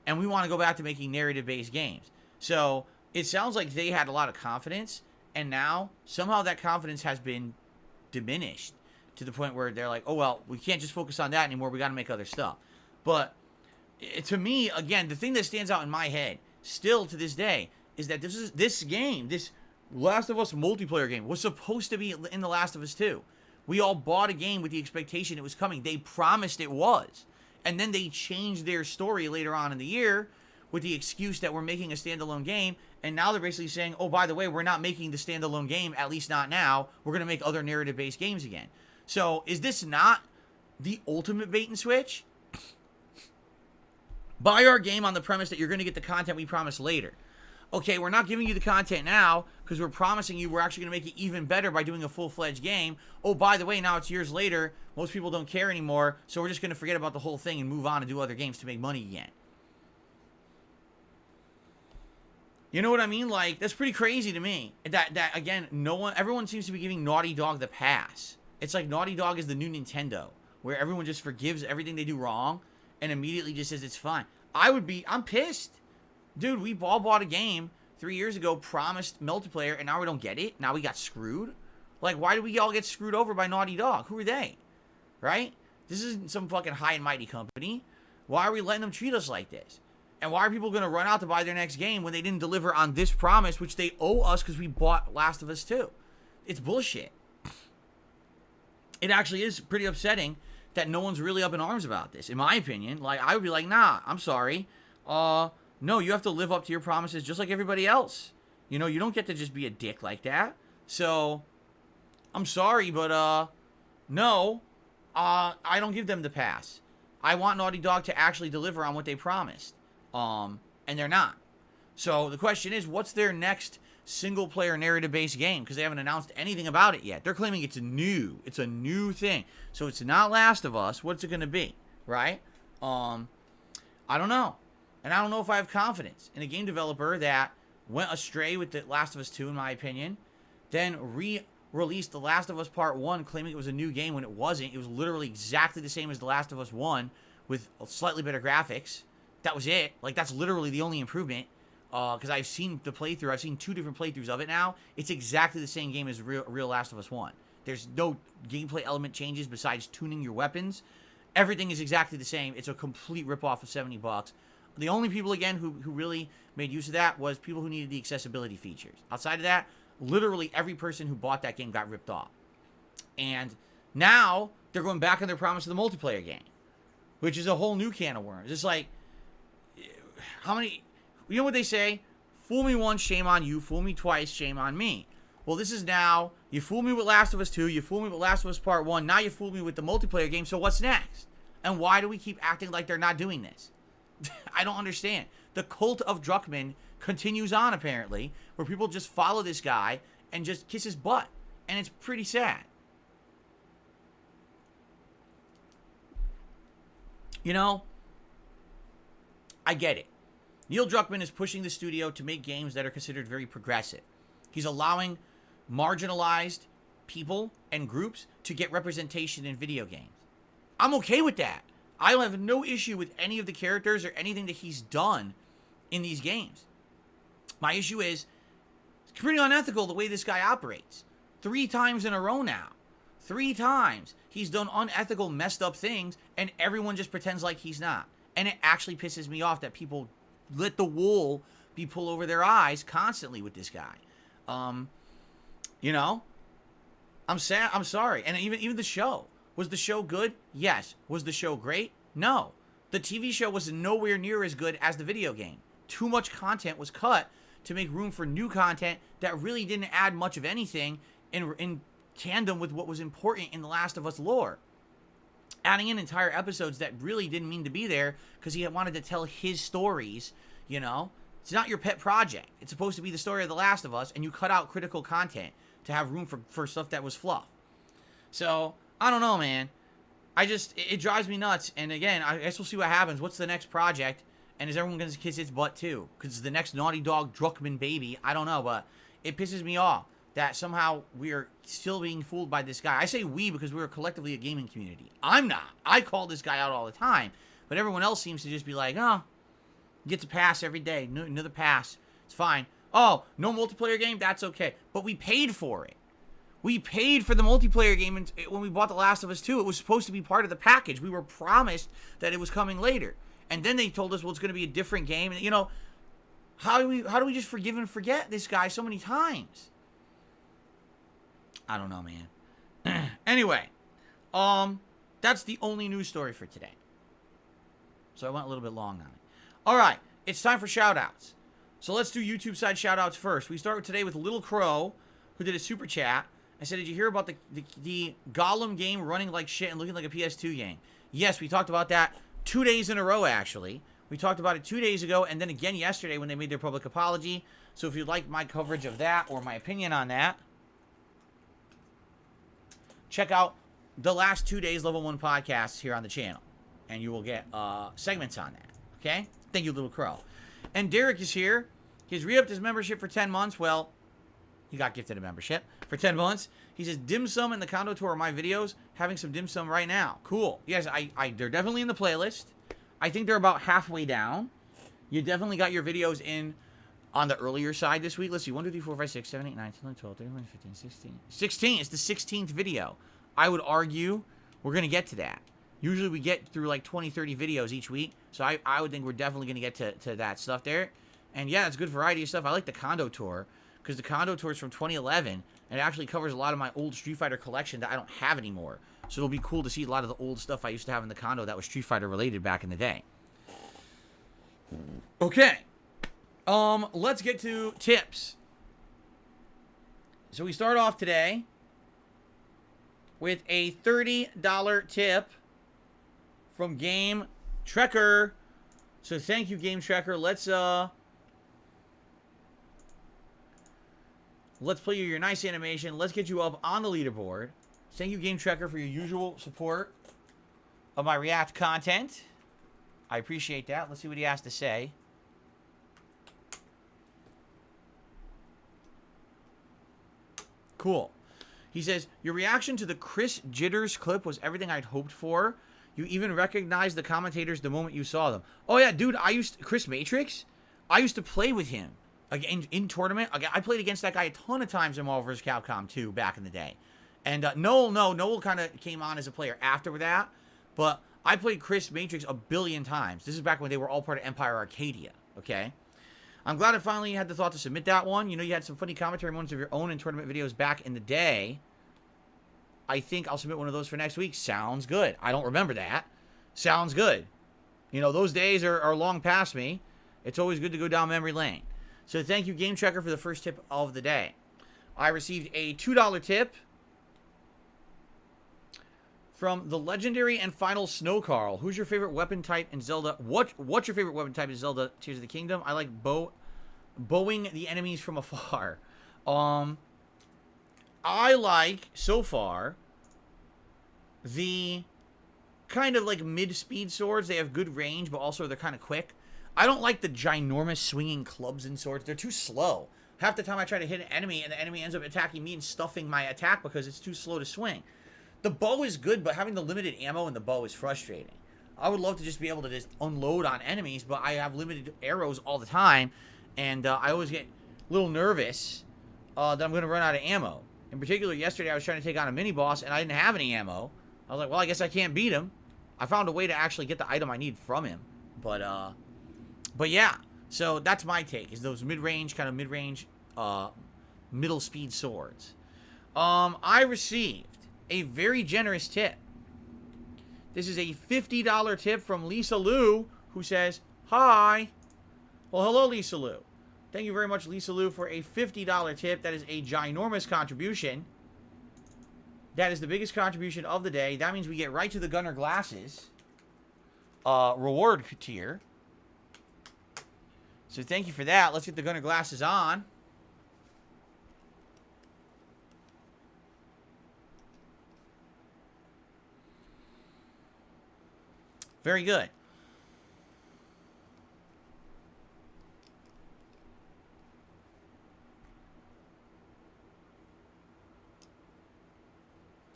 and we want to go back to making narrative-based games. So it sounds like they had a lot of confidence, and now somehow that confidence has been diminished to the point where they're like, oh, well, we can't just focus on that anymore, we got to make other stuff. But to me, again, the thing that stands out in my head, still to this day, is that this game, this Last of Us multiplayer game, was supposed to be in The Last of Us 2. We all bought a game with the expectation it was coming. They promised it was. And then they changed their story later on in the year with the excuse that we're making a standalone game. And now they're basically saying, oh, by the way, we're not making the standalone game, at least not now. We're going to make other narrative-based games again. So is this not the ultimate bait and switch? Buy our game on the premise that you're going to get the content we promised later. Okay, we're not giving you the content now because we're promising you we're actually going to make it even better by doing a full-fledged game. Oh, by the way, now it's years later. Most people don't care anymore, so we're just going to forget about the whole thing and move on and do other games to make money again. You know what I mean? Like, that's pretty crazy to me. That again, everyone seems to be giving Naughty Dog the pass. It's like Naughty Dog is the new Nintendo, where everyone just forgives everything they do wrong and immediately just says it's fine. I'm pissed. Dude, we all bought a game 3 years ago, promised multiplayer, and now we don't get it? Now we got screwed? Like, why did we all get screwed over by Naughty Dog? Who are they? Right? This isn't some fucking high and mighty company. Why are we letting them treat us like this? And why are people going to run out to buy their next game when they didn't deliver on this promise, which they owe us because we bought Last of Us 2? It's bullshit. It actually is pretty upsetting that no one's really up in arms about this, in my opinion. Like, I would be like, nah, I'm sorry. No, you have to live up to your promises just like everybody else. You know, you don't get to just be a dick like that. So, I'm sorry, but, no, I don't give them the pass. I want Naughty Dog to actually deliver on what they promised. And they're not. So, the question is, what's their next single-player narrative-based game? Because they haven't announced anything about it yet. They're claiming it's new. It's a new thing. So, it's not Last of Us. What's it going to be? Right? I don't know. And I don't know if I have confidence in a game developer that went astray with The Last of Us 2, in my opinion, then re-released The Last of Us Part 1 claiming it was a new game when it wasn't. It was literally exactly the same as The Last of Us 1 with slightly better graphics. That was it. Like, that's literally the only improvement. Because I've seen the playthrough. I've seen 2 different playthroughs of it now. It's exactly the same game as real Last of Us 1. There's no gameplay element changes besides tuning your weapons. Everything is exactly the same. It's a complete ripoff of $70. The only people, again, who really made use of that was people who needed the accessibility features. Outside of that, literally every person who bought that game got ripped off. And now they're going back on their promise of the multiplayer game, which is a whole new can of worms. It's like, how many... You know what they say? Fool me once, shame on you. Fool me twice, shame on me. Well, this is now, you fooled me with Last of Us 2, you fooled me with Last of Us Part 1, now you fooled me with the multiplayer game, so what's next? And why do we keep acting like they're not doing this? I don't understand. The cult of Druckmann continues on, apparently, where people just follow this guy and just kiss his butt. And it's pretty sad. You know, I get it. Neil Druckmann is pushing the studio to make games that are considered very progressive. He's allowing marginalized people and groups to get representation in video games. I'm okay with that. I have no issue with any of the characters or anything that he's done in these games. My issue is, it's pretty unethical the way this guy operates. 3 times in a row now. 3 times he's done unethical, messed up things, and everyone just pretends like he's not. And it actually pisses me off that people let the wool be pulled over their eyes constantly with this guy. You know? I'm sad. I'm sorry. And even the show. Was the show good? Yes. Was the show great? No. The TV show was nowhere near as good as the video game. Too much content was cut to make room for new content that really didn't add much of anything in tandem with what was important in The Last of Us lore. Adding in entire episodes that really didn't mean to be there because he wanted to tell his stories, you know? It's not your pet project. It's supposed to be the story of The Last of Us, and you cut out critical content to have room for stuff that was fluff. So, I don't know, man. It drives me nuts. And again, I guess we'll see what happens. What's the next project? And is everyone going to kiss its butt too? Because it's the next Naughty Dog Druckmann baby. I don't know, but it pisses me off that somehow we are still being fooled by this guy. I say we because we're collectively a gaming community. I'm not. I call this guy out all the time. But everyone else seems to just be like, oh, gets a pass every day. Another pass. It's fine. Oh, no multiplayer game? That's okay. But we paid for it. We paid for the multiplayer game when we bought The Last of Us 2. It was supposed to be part of the package. We were promised that it was coming later. And then they told us, well, it's going to be a different game. And, you know, how do we just forgive and forget this guy so many times? I don't know, man. Anyway, that's the only news story for today. So I went a little bit long on it. All right, it's time for shout-outs. So let's do YouTube side shout-outs first. We start today with Little Crow, who did a super chat. I said, did you hear about the Gollum game running like shit and looking like a PS2 game? Yes, we talked about that 2 days in a row, actually. We talked about it 2 days ago and then again yesterday when they made their public apology. So if you'd like my coverage of that or my opinion on that, check out the last 2 days Level 1 podcasts here on the channel. And you will get segments on that. Okay? Thank you, Little Crow. And Derek is here. He's re-upped his membership for 10 months. Well, he got gifted a membership for 10 months. He says, dim sum and the condo tour are my videos. Having some dim sum right now. Cool. Yes, they're definitely in the playlist. I think they're about halfway down. You definitely got your videos in on the earlier side this week. Let's see. 1, 2, 3, 4, 5, 6, 7, 8, 9, 10, 11, 12, 13, 14, 15, 16. 16. It's the 16th video. I would argue we're going to get to that. Usually we get through like 20, 30 videos each week. So I would think we're definitely going to get to that stuff there. And yeah, it's good variety of stuff. I like the condo tour because the condo tour is from 2011. And it actually covers a lot of my old Street Fighter collection that I don't have anymore. So it'll be cool to see a lot of the old stuff I used to have in the condo that was Street Fighter related back in the day. Okay. Let's get to tips. So we start off today with a $30 tip from Game Trekker. So thank you, Game Trekker. Let's play you your nice animation. Let's get you up on the leaderboard. Thank you, Game Trekker, for your usual support of my React content. I appreciate that. Let's see what he has to say. Cool. He says, your reaction to the Chris Jitters clip was everything I'd hoped for. You even recognized the commentators the moment you saw them. Oh, yeah, dude, Chris Matrix? I used to play with him in tournament. I played against that guy a ton of times in Marvel vs. Capcom 2 back in the day. And Noel kind of came on as a player after that. But I played Chris Matrix a billion times. This is back when they were all part of Empire Arcadia, okay? I'm glad I finally had the thought to submit that one. You know, you had some funny commentary moments of your own in tournament videos back in the day. I think I'll submit one of those for next week. Sounds good. I don't remember that. Sounds good. You know, those days are long past me. It's always good to go down memory lane. So thank you, Game Trekker, for the first tip of the day. I received a $2 tip from the legendary and final Snow Carl. Who's your favorite weapon type in Zelda? What's your favorite weapon type in Zelda Tears of the Kingdom? I like bowing the enemies from afar. I like, so far, the kind of like mid-speed swords. They have good range, but also they're kind of quick. I don't like the ginormous swinging clubs and swords. They're too slow. Half the time I try to hit an enemy, and the enemy ends up attacking me and stuffing my attack because it's too slow to swing. The bow is good, but having the limited ammo in the bow is frustrating. I would love to just be able to just unload on enemies, but I have limited arrows all the time, and I always get a little nervous that I'm going to run out of ammo. In particular, yesterday I was trying to take on a mini-boss, and I didn't have any ammo. I was like, well, I guess I can't beat him. I found a way to actually get the item I need from him. But yeah, so that's my take, is those mid-range, middle speed swords. I received a very generous tip. This is a $50 tip from Lisa Lou, who says, hi. Well, hello, Lisa Lou. Thank you very much, Lisa Lou, for a $50 tip. That is a ginormous contribution. That is the biggest contribution of the day. That means we get right to the Gunner Glasses reward tier. So thank you for that. Let's get the Gunner Glasses on. Very good.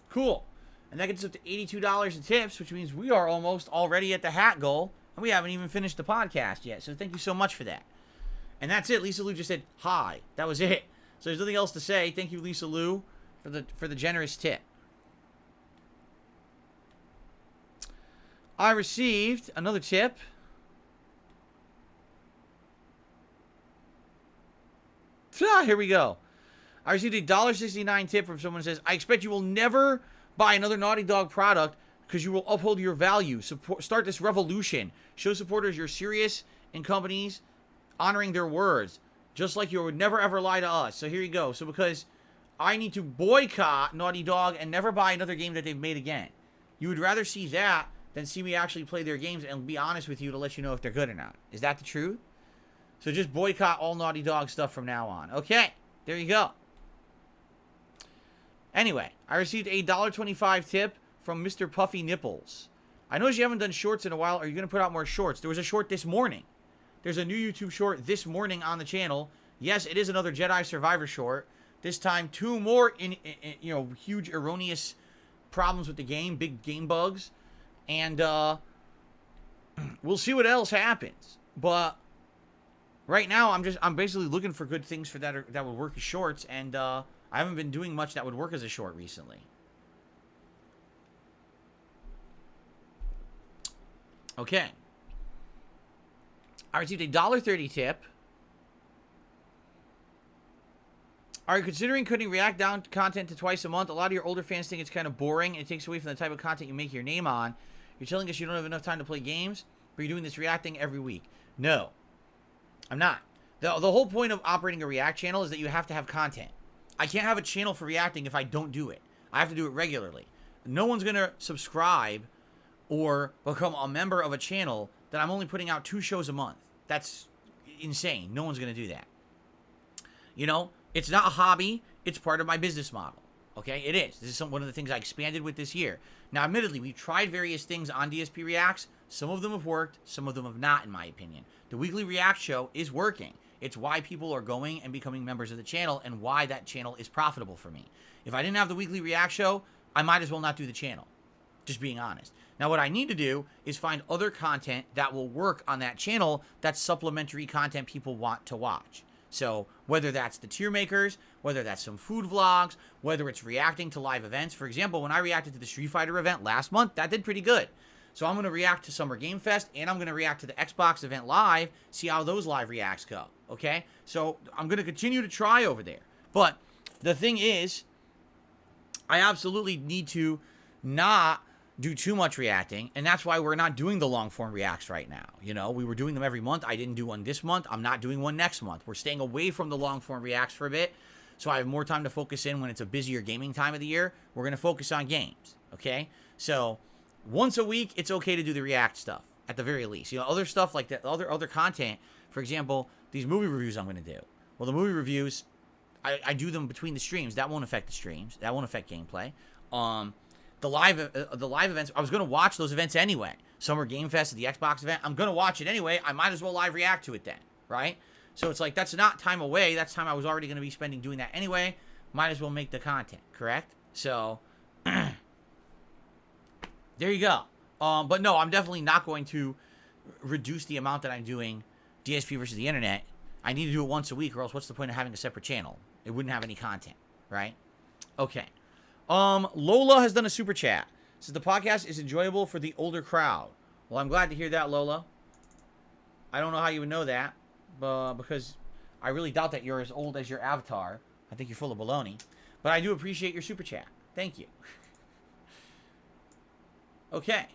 Cool. And that gets us up to $82 in tips, which means we are almost already at the hat goal, and we haven't even finished the podcast yet. So thank you so much for that. And that's it. Lisa Lou just said hi. That was it. So there's nothing else to say. Thank you, Lisa Lou, for the generous tip. I received another tip. Here we go. I received a $1.69 tip from someone who says, I expect you will never buy another Naughty Dog product because you will uphold your value. Start this revolution. Show supporters you're serious in companies honoring their words, just like you would never ever lie to us. So here you go. So because I need to boycott Naughty Dog and never buy another game that they've made again. You would rather see that than see me actually play their games and be honest with you to let you know if they're good or not. Is that the truth? So just boycott all Naughty Dog stuff from now on. Okay, there you go. Anyway, I received a $1.25 tip from Mr. Puffy Nipples. I noticed you haven't done shorts in a while. Are you going to put out more shorts? There was a short this morning. There's a new YouTube short this morning on the channel. Yes, it is another Jedi Survivor short. This time, 2 more huge erroneous problems with the game, big game bugs. And we'll see what else happens. But right now, I'm basically looking for good things for that would work as shorts, and I haven't been doing much that would work as a short recently. Okay. I received a $1.30 tip. Are you considering cutting React down content to twice a month? A lot of your older fans think it's kind of boring. It takes away from the type of content you make your name on. You're telling us you don't have enough time to play games, but you're doing this React thing every week. No, I'm not. The whole point of operating a React channel is that you have to have content. I can't have a channel for reacting if I don't do it. I have to do it regularly. No one's going to subscribe or become a member of a channel that I'm only putting out 2 shows a month. That's insane. No one's going to do that. You know, it's not a hobby. It's part of my business model. Okay, it is. This is one of the things I expanded with this year. Now, admittedly, we've tried various things on DSP Reacts. Some of them have worked. Some of them have not, in my opinion. The weekly React show is working. It's why people are going and becoming members of the channel and why that channel is profitable for me. If I didn't have the weekly React show, I might as well not do the channel. Just being honest. Now, what I need to do is find other content that will work on that channel that's supplementary content people want to watch. So whether that's the tier makers, whether that's some food vlogs, whether it's reacting to live events. For example, when I reacted to the Street Fighter event last month, that did pretty good. So I'm going to react to Summer Game Fest, and I'm going to react to the Xbox event live, see how those live reacts go, okay? So I'm going to continue to try over there. But the thing is, I absolutely need to not do too much reacting, and that's why we're not doing the long-form reacts right now. You know, we were doing them every month. I didn't do one this month. I'm not doing one next month. We're staying away from the long-form reacts for a bit, so I have more time to focus in when it's a busier gaming time of the year. We're going to focus on games, okay? So once a week, it's okay to do the react stuff, at the very least. You know, other stuff like that, other content, for example, these movie reviews I'm going to do. Well, the movie reviews, I do them between the streams. That won't affect the streams. That won't affect gameplay. The live events, I was going to watch those events anyway. Summer Game Fest, the Xbox event, I'm going to watch it anyway. I might as well live react to it then, right? So it's like, that's not time away. That's time I was already going to be spending doing that anyway. Might as well make the content, correct? So there you go. But no, I'm definitely not going to reduce the amount that I'm doing DSP versus the internet. I need to do it once a week, or else what's the point of having a separate channel? It wouldn't have any content, right? Okay. Lola has done a super chat. Says the podcast is enjoyable for the older crowd. Well, I'm glad to hear that, Lola. I don't know how you would know that, but because I really doubt that you're as old as your avatar. I think you're full of baloney. But I do appreciate your super chat. Thank you. Okay.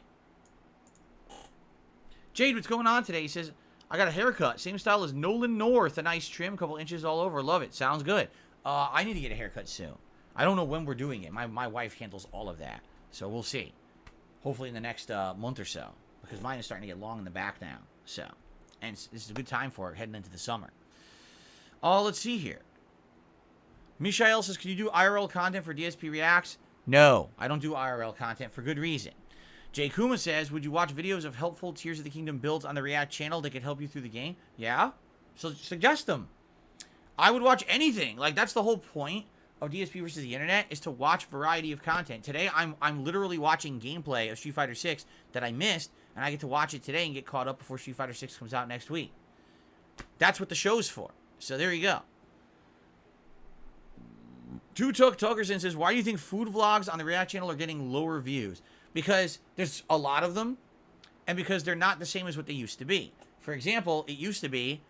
Jade, what's going on today? He says, I got a haircut. Same style as Nolan North. A nice trim, couple inches all over. Love it. Sounds good. I need to get a haircut soon. I don't know when we're doing it. My wife handles all of that. So we'll see. Hopefully in the next month or so. Because mine is starting to get long in the back now. So, and this is a good time for it, heading into the summer. Let's see here. Mishael says, can you do IRL content for DSP Reacts? No, I don't do IRL content for good reason. Jay Kuma says, would you watch videos of helpful Tears of the Kingdom builds on the React channel that could help you through the game? Yeah? So suggest them. I would watch anything. Like, that's the whole point of DSP versus the internet, is to watch variety of content. Today, I'm literally watching gameplay of Street Fighter 6 that I missed, and I get to watch it today and get caught up before Street Fighter 6 comes out next week. That's what the show's for. So there you go. Tuckerson says, why do you think food vlogs on the React channel are getting lower views? Because there's a lot of them, and because they're not the same as what they used to be. For example, it used to be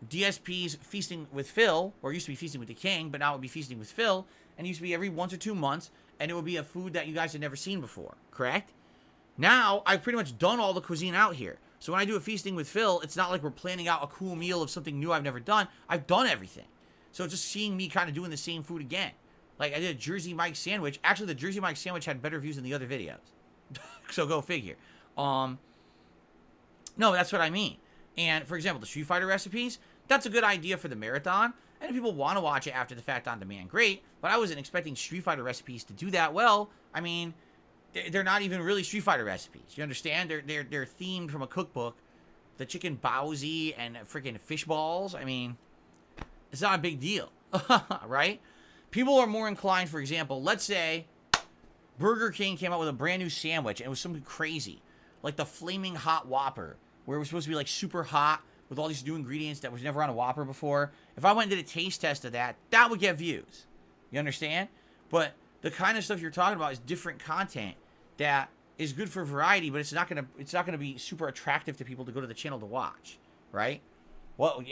DSP's Feasting with Phil, or it used to be Feasting with the King, but now it would be Feasting with Phil, and it used to be every 1 or 2 months, and it would be a food that you guys had never seen before, correct? Now, I've pretty much done all the cuisine out here. So when I do a Feasting with Phil, it's not like we're planning out a cool meal of something new I've never done. I've done everything. So just seeing me kind of doing the same food again. Like, I did a Jersey Mike sandwich. Actually, the Jersey Mike sandwich had better views than the other videos. So go figure. No, that's what I mean. And, for example, the Street Fighter recipes, that's a good idea for the marathon. And if people want to watch it after the fact on demand, great. But I wasn't expecting Street Fighter recipes to do that well. I mean, they're not even really Street Fighter recipes. You understand? They're themed from a cookbook. The chicken bowsy and freaking fish balls. I mean, it's not a big deal. Right? People are more inclined, for example, let's say Burger King came out with a brand new sandwich and it was something crazy. Like the Flaming Hot Whopper, where it was supposed to be like super hot with all these new ingredients that was never on a Whopper before. If I went and did a taste test of that, that would get views. You understand? But the kind of stuff you're talking about is different content that is good for variety, but it's not gonna be super attractive to people to go to the channel to watch, right? Well,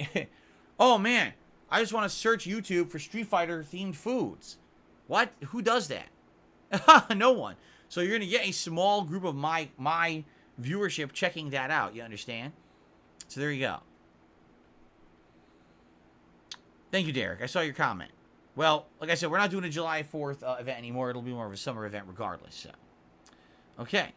oh man, I just want to search YouTube for Street Fighter themed foods. What? Who does that? No one. So you're gonna get a small group of my viewership checking that out. You understand? So there you go. Thank you, Derek. I saw your comment. Well, like I said, we're not doing a July 4th event anymore. It'll be more of a summer event regardless. So, okay.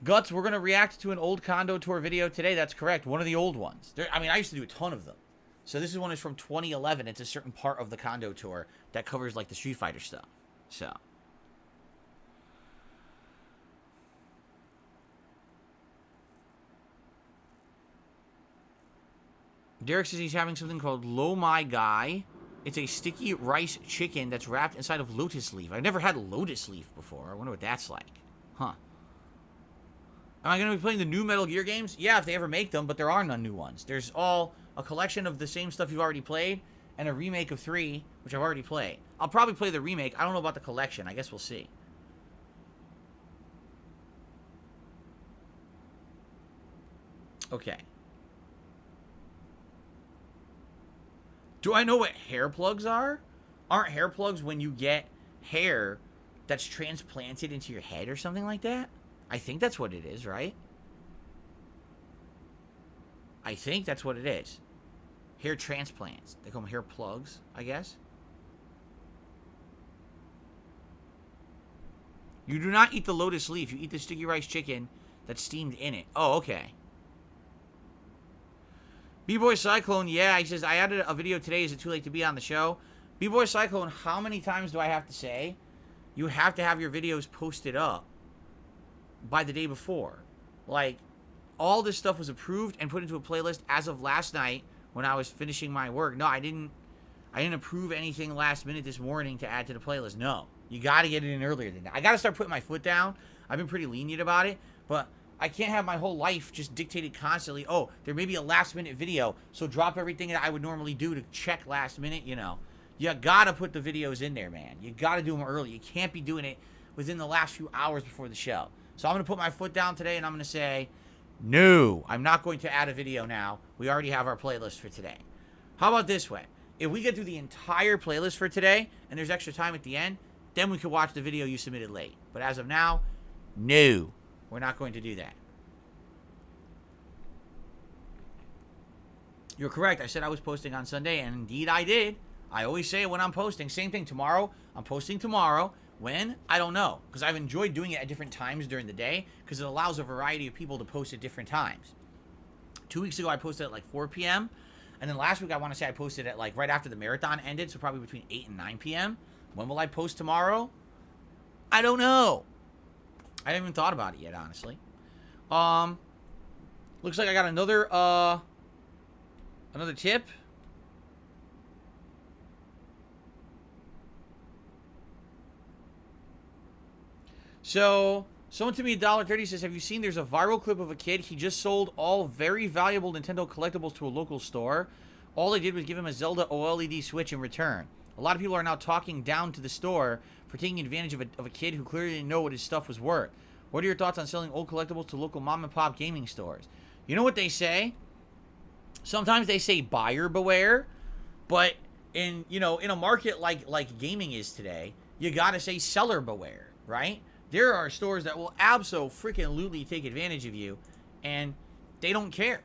Guts, we're going to react to an old Kondo Tour video today. That's correct. One of the old ones. I mean, I used to do a ton of them. So this is one is from 2011. It's a certain part of the Kondo Tour that covers, like, the Street Fighter stuff. So. Derek says he's having something called Lo Mai Gai. It's a sticky rice chicken that's wrapped inside of lotus leaf. I've never had lotus leaf before. I wonder what that's like. Huh. Am I going to be playing the new Metal Gear games? Yeah, if they ever make them, but there are none new ones. There's all a collection of the same stuff you've already played, and a remake of 3, which I've already played. I'll probably play the remake. I don't know about the collection. I guess we'll see. Okay. Do I know what hair plugs are? Aren't hair plugs when you get hair that's transplanted into your head or something like that? I think that's what it is, right? I think that's what it is. Hair transplants. They call them hair plugs, I guess. You do not eat the lotus leaf. You eat the sticky rice chicken that's steamed in it. Oh, okay. B-Boy Cyclone, yeah, he says, I added a video today. Is it too late to be on the show? B-Boy Cyclone, how many times do I have to say? You have to have your videos posted up by the day before. Like, all this stuff was approved and put into a playlist as of last night when I was finishing my work. No, I didn't approve anything last minute this morning to add to the playlist. No. You got to get it in earlier than that. I got to start putting my foot down. I've been pretty lenient about it, but I can't have my whole life just dictated constantly. Oh, there may be a last-minute video, so drop everything that I would normally do to check last minute, you know. You got to put the videos in there, man. You got to do them early. You can't be doing it within the last few hours before the show. So I'm going to put my foot down today, and I'm going to say, no, I'm not going to add a video now. We already have our playlist for today. How about this way? If we get through the entire playlist for today, and there's extra time at the end, then we can watch the video you submitted late. But as of now, no, we're not going to do that. You're correct. I said I was posting on Sunday, and indeed I did. I always say it when I'm posting. Same thing tomorrow. I'm posting tomorrow. When? I don't know. Because I've enjoyed doing it at different times during the day, because it allows a variety of people to post at different times. 2 weeks ago, I posted at like 4 p.m., and then last week, I want to say I posted at like right after the marathon ended, so probably between 8 and 9 p.m. When will I post tomorrow? I don't know. I haven't even thought about it yet, honestly. Looks like I got another tip. So, someone to me $1.30 says, have you seen there's a viral clip of a kid? He just sold all very valuable Nintendo collectibles to a local store. All they did was give him a Zelda OLED Switch in return. A lot of people are now talking down to the store for taking advantage of a kid who clearly didn't know what his stuff was worth. What are your thoughts on selling old collectibles to local mom and pop gaming stores? You know what they say? Sometimes they say buyer beware, but in a market like gaming is today, you gotta say seller beware, right? There are stores that will abso-freaking-lutely take advantage of you, and they don't care.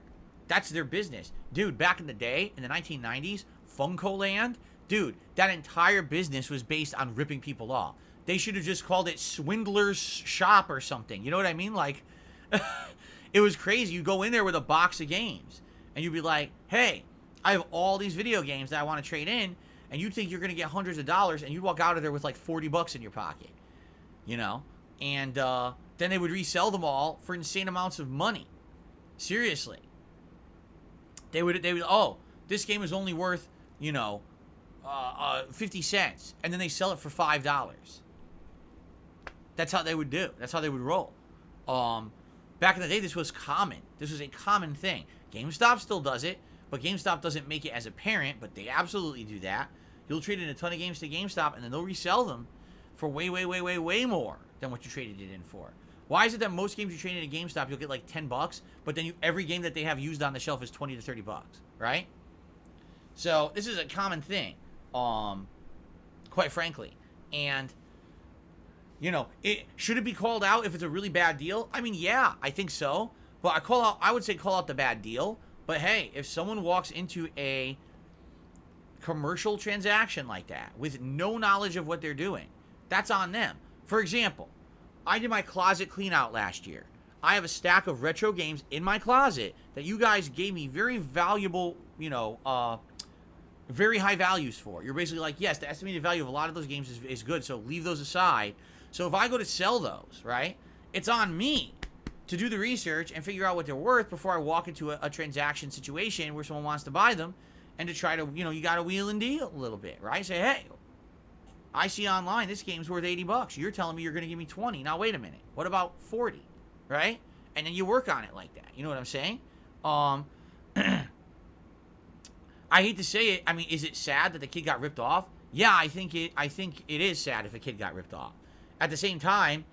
That's their business. Dude, back in the day, in the 1990s, Funko Land, dude, that entire business was based on ripping people off. They should have just called it Swindler's Shop or something. You know what I mean? Like, it was crazy. You go in there with a box of games, and you'd be like, hey, I have all these video games that I want to trade in, and you think you're going to get hundreds of dollars, and you walk out of there with like 40 bucks in your pocket. You know? And then they would resell them all for insane amounts of money. Seriously. They would, oh, this game is only worth, 50 cents. And then they sell it for $5. That's how they would do. That's how they would roll. Back in the day, this was common. This was a common thing. GameStop still does it, but GameStop doesn't make it as apparent, but they absolutely do that. You'll trade in a ton of games to GameStop, and then they'll resell them for way, way, way, way, way more than what you traded it in for. Why is it that most games you trade in at GameStop, you'll get like $10, but then every game that they have used on the shelf is $20 to $30, right? So this is a common thing, quite frankly. And, should it be called out if it's a really bad deal? I mean, yeah, I think so. But I would say call out the bad deal. But hey, if someone walks into a commercial transaction like that with no knowledge of what they're doing, that's on them. For example, I did my closet clean out last year. I have a stack of retro games in my closet that you guys gave me very valuable, very high values for. You're basically like, yes, the estimated value of a lot of those games is good, so leave those aside. So if I go to sell those, right, it's on me to do the research and figure out what they're worth before I walk into a transaction situation where someone wants to buy them, and to try to, you got to wheel and deal a little bit, right? Say, hey, I see online this game's worth $80. You're telling me you're going to give me 20. Now, wait a minute. What about 40, right? And then you work on it like that. You know what I'm saying? I hate to say it. I mean, is it sad that the kid got ripped off? Yeah, I think it is sad if a kid got ripped off. At the same time,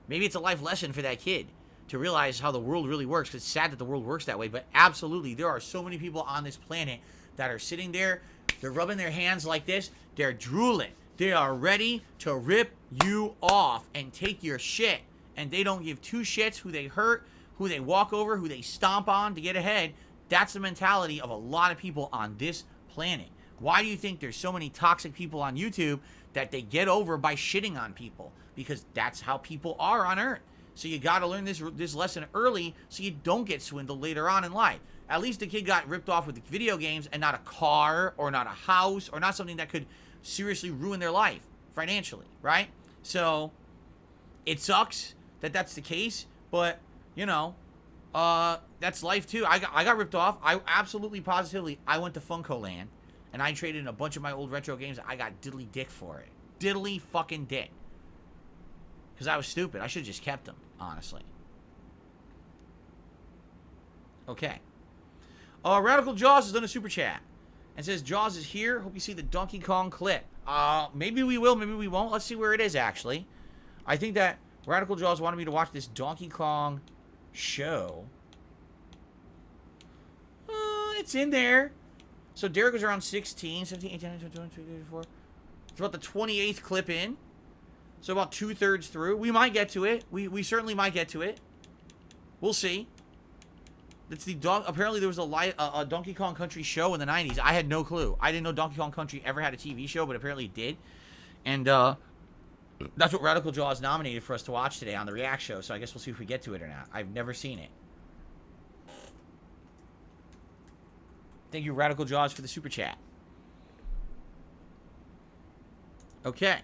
maybe it's a life lesson for that kid to realize how the world really works. 'Cause it's sad that the world works that way, but absolutely, there are so many people on this planet that are sitting there, they're rubbing their hands like this, they're drooling. They are ready to rip you off and take your shit. And they don't give two shits who they hurt, who they walk over, who they stomp on to get ahead. That's the mentality of a lot of people on this planet. Why do you think there's so many toxic people on YouTube that they get over by shitting on people? Because that's how people are on Earth. So you got to learn this lesson early so you don't get swindled later on in life. At least the kid got ripped off with video games and not a car or not a house or not something that could seriously ruin their life financially, right? So it sucks that that's the case, but that's life too. I got ripped off. I absolutely positively I went to Funko Land and I traded in a bunch of my old retro games. I got diddly dick for it. Diddly fucking dick. Because I was stupid. I should have just kept them, honestly. Okay. Radical Jaws has done a super chat and says, Jaws is here. Hope you see the Donkey Kong clip. Maybe we will, maybe we won't. Let's see where it is, actually. I think that Radical Jaws wanted me to watch this Donkey Kong show. It's in there. So Derek was around 16, 17, 18, 19, 20, 21, 22, 24. It's about the 28th clip in. So about 2/3 through. We might get to it. We certainly might get to it. We'll see. It's the apparently there was a Donkey Kong Country show in the 90s. I had no clue. I didn't know Donkey Kong Country ever had a TV show, but apparently it did. And that's what Radical Jaws nominated for us to watch today on the React show. So I guess we'll see if we get to it or not. I've never seen it. Thank you, Radical Jaws, for the super chat. Okay.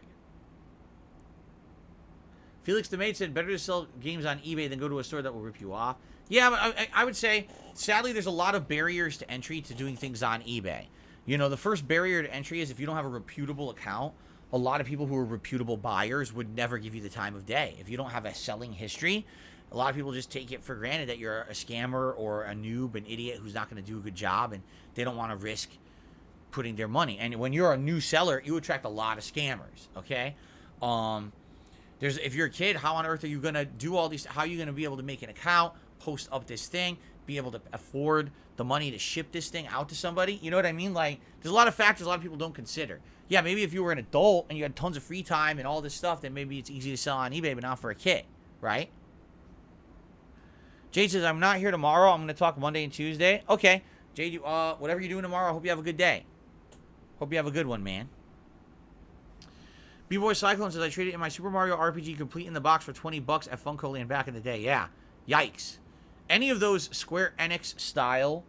Felix the Maid said, better to sell games on eBay than go to a store that will rip you off. Yeah, but I would say, sadly, there's a lot of barriers to entry to doing things on eBay. You know, the first barrier to entry is if you don't have a reputable account. A lot of people who are reputable buyers would never give you the time of day. If you don't have a selling history, a lot of people just take it for granted that you're a scammer or a noob, an idiot who's not going to do a good job, and they don't want to risk putting their money. And when you're a new seller, you attract a lot of scammers, okay? If you're a kid, how on earth are you going to do all these? How are you going to be able to make an account, post up this thing, be able to afford the money to ship this thing out to somebody? You know what I mean? Like, there's a lot of factors a lot of people don't consider. Yeah, maybe if you were an adult and you had tons of free time and all this stuff, then maybe it's easy to sell on eBay, but not for a kid, right? Jade says, I'm not here tomorrow. I'm going to talk Monday and Tuesday. Okay. Jade, whatever you're doing tomorrow, I hope you have a good day. Hope you have a good one, man. B-Boy Cyclone says, I traded in my Super Mario RPG complete in the box for 20 bucks at Funko Land back in the day. Yeah. Yikes. Any of those Square Enix style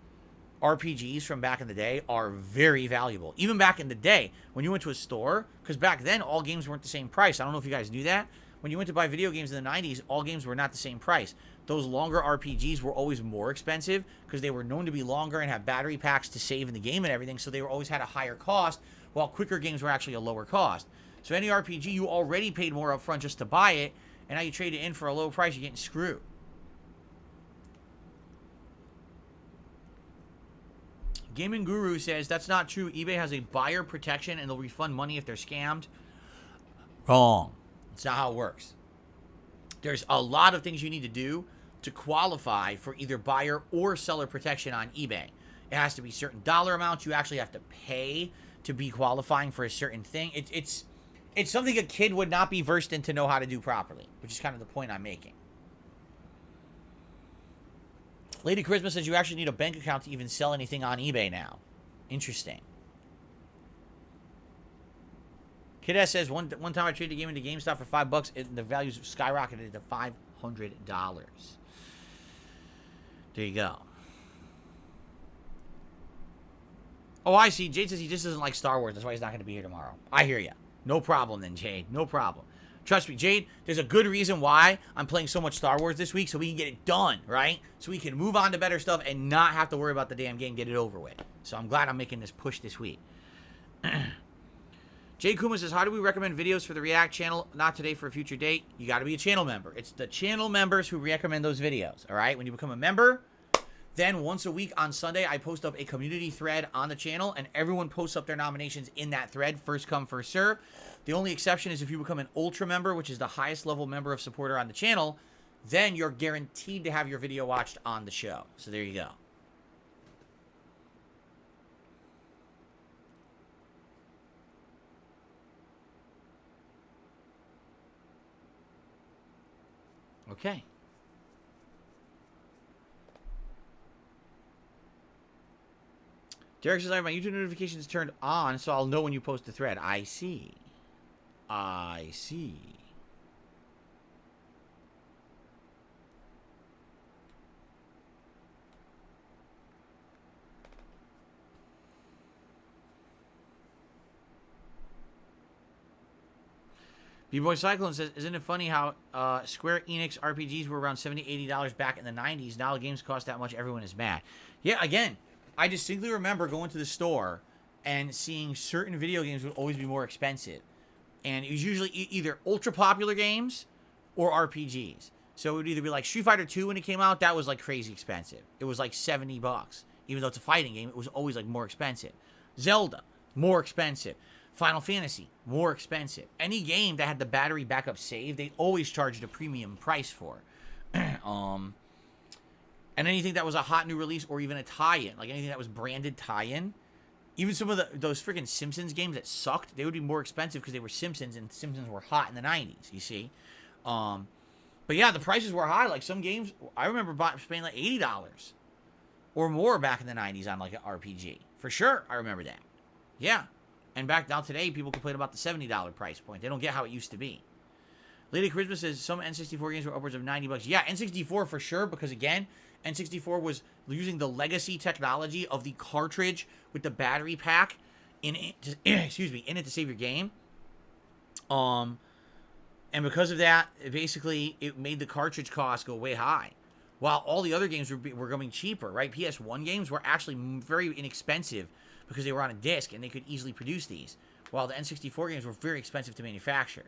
RPGs from back in the day are very valuable. Even back in the day, when you went to a store, because back then, all games weren't the same price. I don't know if you guys knew that. When you went to buy video games in the 90s, all games were not the same price. Those longer RPGs were always more expensive because they were known to be longer and have battery packs to save in the game and everything, so they were always had a higher cost, while quicker games were actually a lower cost. So any RPG, you already paid more up front just to buy it, and now you trade it in for a low price, you're getting screwed. Gaming Guru says, that's not true. eBay has a buyer protection and they'll refund money if they're scammed. Wrong. It's not how it works. There's a lot of things you need to do to qualify for either buyer or seller protection on eBay. It has to be certain dollar amounts. You actually have to pay to be qualifying for a certain thing. It's something a kid would not be versed in to know how to do properly, which is kind of the point I'm making. Lady Christmas says you actually need a bank account to even sell anything on eBay now. Interesting. Kid S says, one time I traded a game into GameStop for $5 and the values skyrocketed to $500. There you go. Oh, I see. Jade says he just doesn't like Star Wars. That's why he's not going to be here tomorrow. I hear ya. No problem then, Jade. No problem. Trust me, Jade, there's a good reason why I'm playing so much Star Wars this week, so we can get it done, right? So we can move on to better stuff and not have to worry about the damn game, get it over with. So I'm glad I'm making this push this week. Jay Kuma says, how do we recommend videos for the React channel? Not today, for a future date. You got to be a channel member. It's the channel members who recommend those videos, all right? When you become a member, then once a week on Sunday, I post up a community thread on the channel, and everyone posts up their nominations in that thread. First come, first serve. The only exception is if you become an Ultra member, which is the highest level member of supporter on the channel, then you're guaranteed to have your video watched on the show. So there you go. Okay. Derek says, I have my YouTube notifications turned on, so I'll know when you post the thread. I see. I see. B-Boy Cyclone says, isn't it funny how Square Enix RPGs were around $70, $80 back in the 90s? Now the games cost that much, everyone is mad. Yeah, again, I distinctly remember going to the store and seeing certain video games would always be more expensive. And it was usually either ultra-popular games or RPGs. So it would either be like Street Fighter 2 when it came out, that was like crazy expensive. It was like $70. Even though it's a fighting game, it was always like more expensive. Zelda, more expensive. Final Fantasy, more expensive. Any game that had the battery backup save, they always charged a premium price for. And anything that was a hot new release or even a tie-in, like anything that was branded tie-in, Even some of those freaking Simpsons games that sucked, they would be more expensive because they were Simpsons, and Simpsons were hot in the 90s, you see. But yeah, the prices were high. Like some games, I remember spending like $80 or more back in the 90s on like an RPG. For sure, I remember that. Yeah. And back now today, people complain about the $70 price point. They don't get how it used to be. Lady Christmas says some N64 games were upwards of $90. Yeah, N64 for sure, because again, N64 was using the legacy technology of the cartridge with the battery pack in it to, in it to save your game. And because of that, it made the cartridge cost go way high. While all the other games were going cheaper, right? PS1 games were actually very inexpensive because they were on a disc and they could easily produce these. While the N64 games were very expensive to manufacture.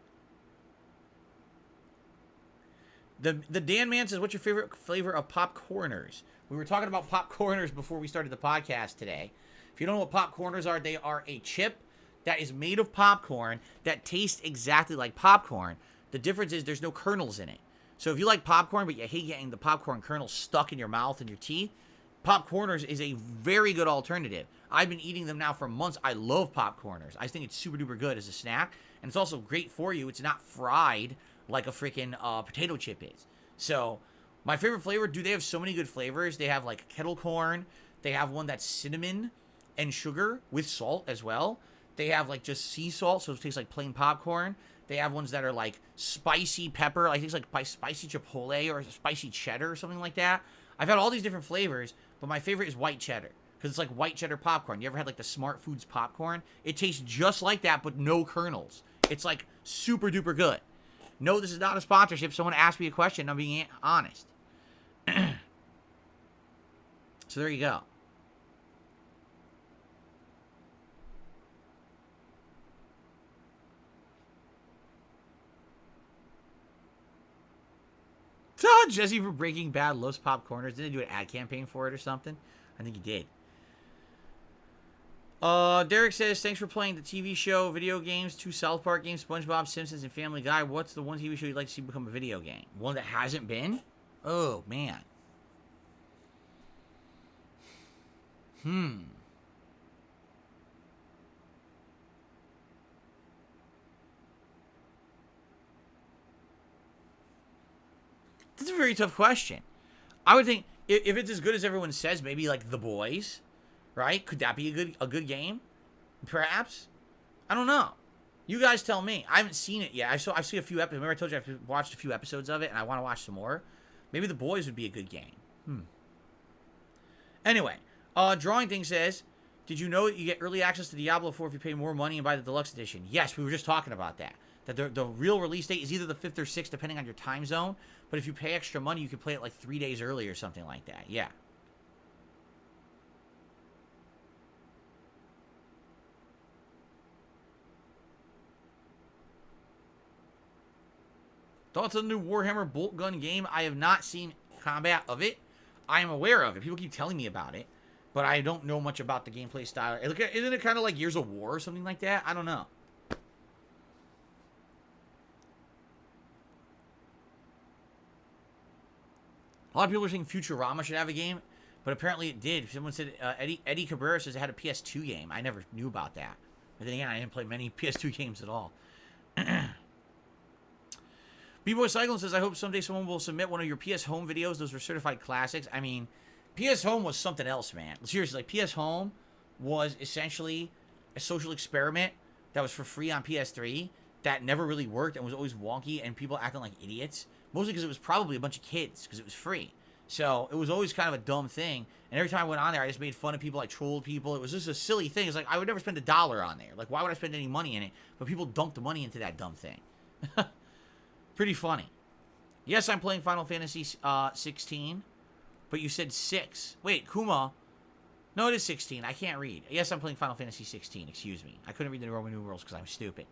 The Dan Man says, what's your favorite flavor of popcorners? We were talking about popcorners before we started the podcast today. If you don't know what popcorners are, they are a chip that is made of popcorn that tastes exactly like popcorn. The difference is there's no kernels in it. So if you like popcorn, but you hate getting the popcorn kernels stuck in your mouth and your teeth, popcorners is a very good alternative. I've been eating them now for months. I love popcorners. I think it's super duper good as a snack. And it's also great for you. It's not fried like a freaking potato chip is. So my favorite flavor, they have so many good flavors. They have like kettle corn. They have one that's cinnamon and sugar with salt as well. They have like just sea salt, so it tastes like plain popcorn. They have ones that are like spicy pepper. I think it's like spicy chipotle or spicy cheddar or something like that. I've had all these different flavors, but my favorite is white cheddar because it's like white cheddar popcorn. You ever had like the Smart Foods popcorn? It tastes just like that, but no kernels. It's like super duper good. No, this is not a sponsorship. Someone asked me a question. I'm being honest. So there you go. Jesse for Breaking Bad loves popcorners. Didn't they do an ad campaign for it or something? I think he did. Derek says, thanks for playing the TV show, video games, 2 South Park games, SpongeBob, Simpsons, and Family Guy. What's the one TV show you'd like to see become a video game? One that hasn't been? Oh, man. That's a very tough question. I would think if it's as good as everyone says, maybe like The Boys, right? Could that be a good game? Perhaps. I don't know. You guys tell me. I haven't seen it yet. I've seen a few episodes. Remember I told you I've watched a few episodes of it, and I want to watch some more. Maybe The Boys would be a good game. Anyway, Drawing Thing says, did you know that you get early access to Diablo 4 if you pay more money and buy the deluxe edition? Yes, we were just talking about that. That the real release date is either the 5th or 6th, depending on your time zone. But if you pay extra money, you can play it like 3 days early or something like that. Yeah. Thoughts on the new Warhammer bolt gun game? I have not seen combat of it. I am aware of it. People keep telling me about it. But I don't know much about the gameplay style. Isn't it kind of like Gears of War or something like that? I don't know. A lot of people are saying Futurama should have a game, but apparently it did. Someone said, Eddie Cabrera says it had a PS2 game. I never knew about that. But then again, I didn't play many PS2 games at all. B-Boy Cyclone says, I hope someday someone will submit one of your PS Home videos. Those were certified classics. I mean, PS Home was something else, man. Seriously, like, PS Home was essentially a social experiment that was for free on PS3 that never really worked and was always wonky and people acting like idiots. Mostly because it was probably a bunch of kids because it was free. So it was always kind of a dumb thing. And every time I went on there, I just made fun of people. I trolled people. It was just a silly thing. It's like, I would never spend $1 on there. Like, why would I spend any money in it? But people dumped the money into that dumb thing. Pretty funny. Yes, I'm playing Final Fantasy 16. But you said 6. Wait, Kuma. No, it is 16. I can't read. Yes, I'm playing Final Fantasy 16. Excuse me. I couldn't read the Roman numerals because I'm stupid.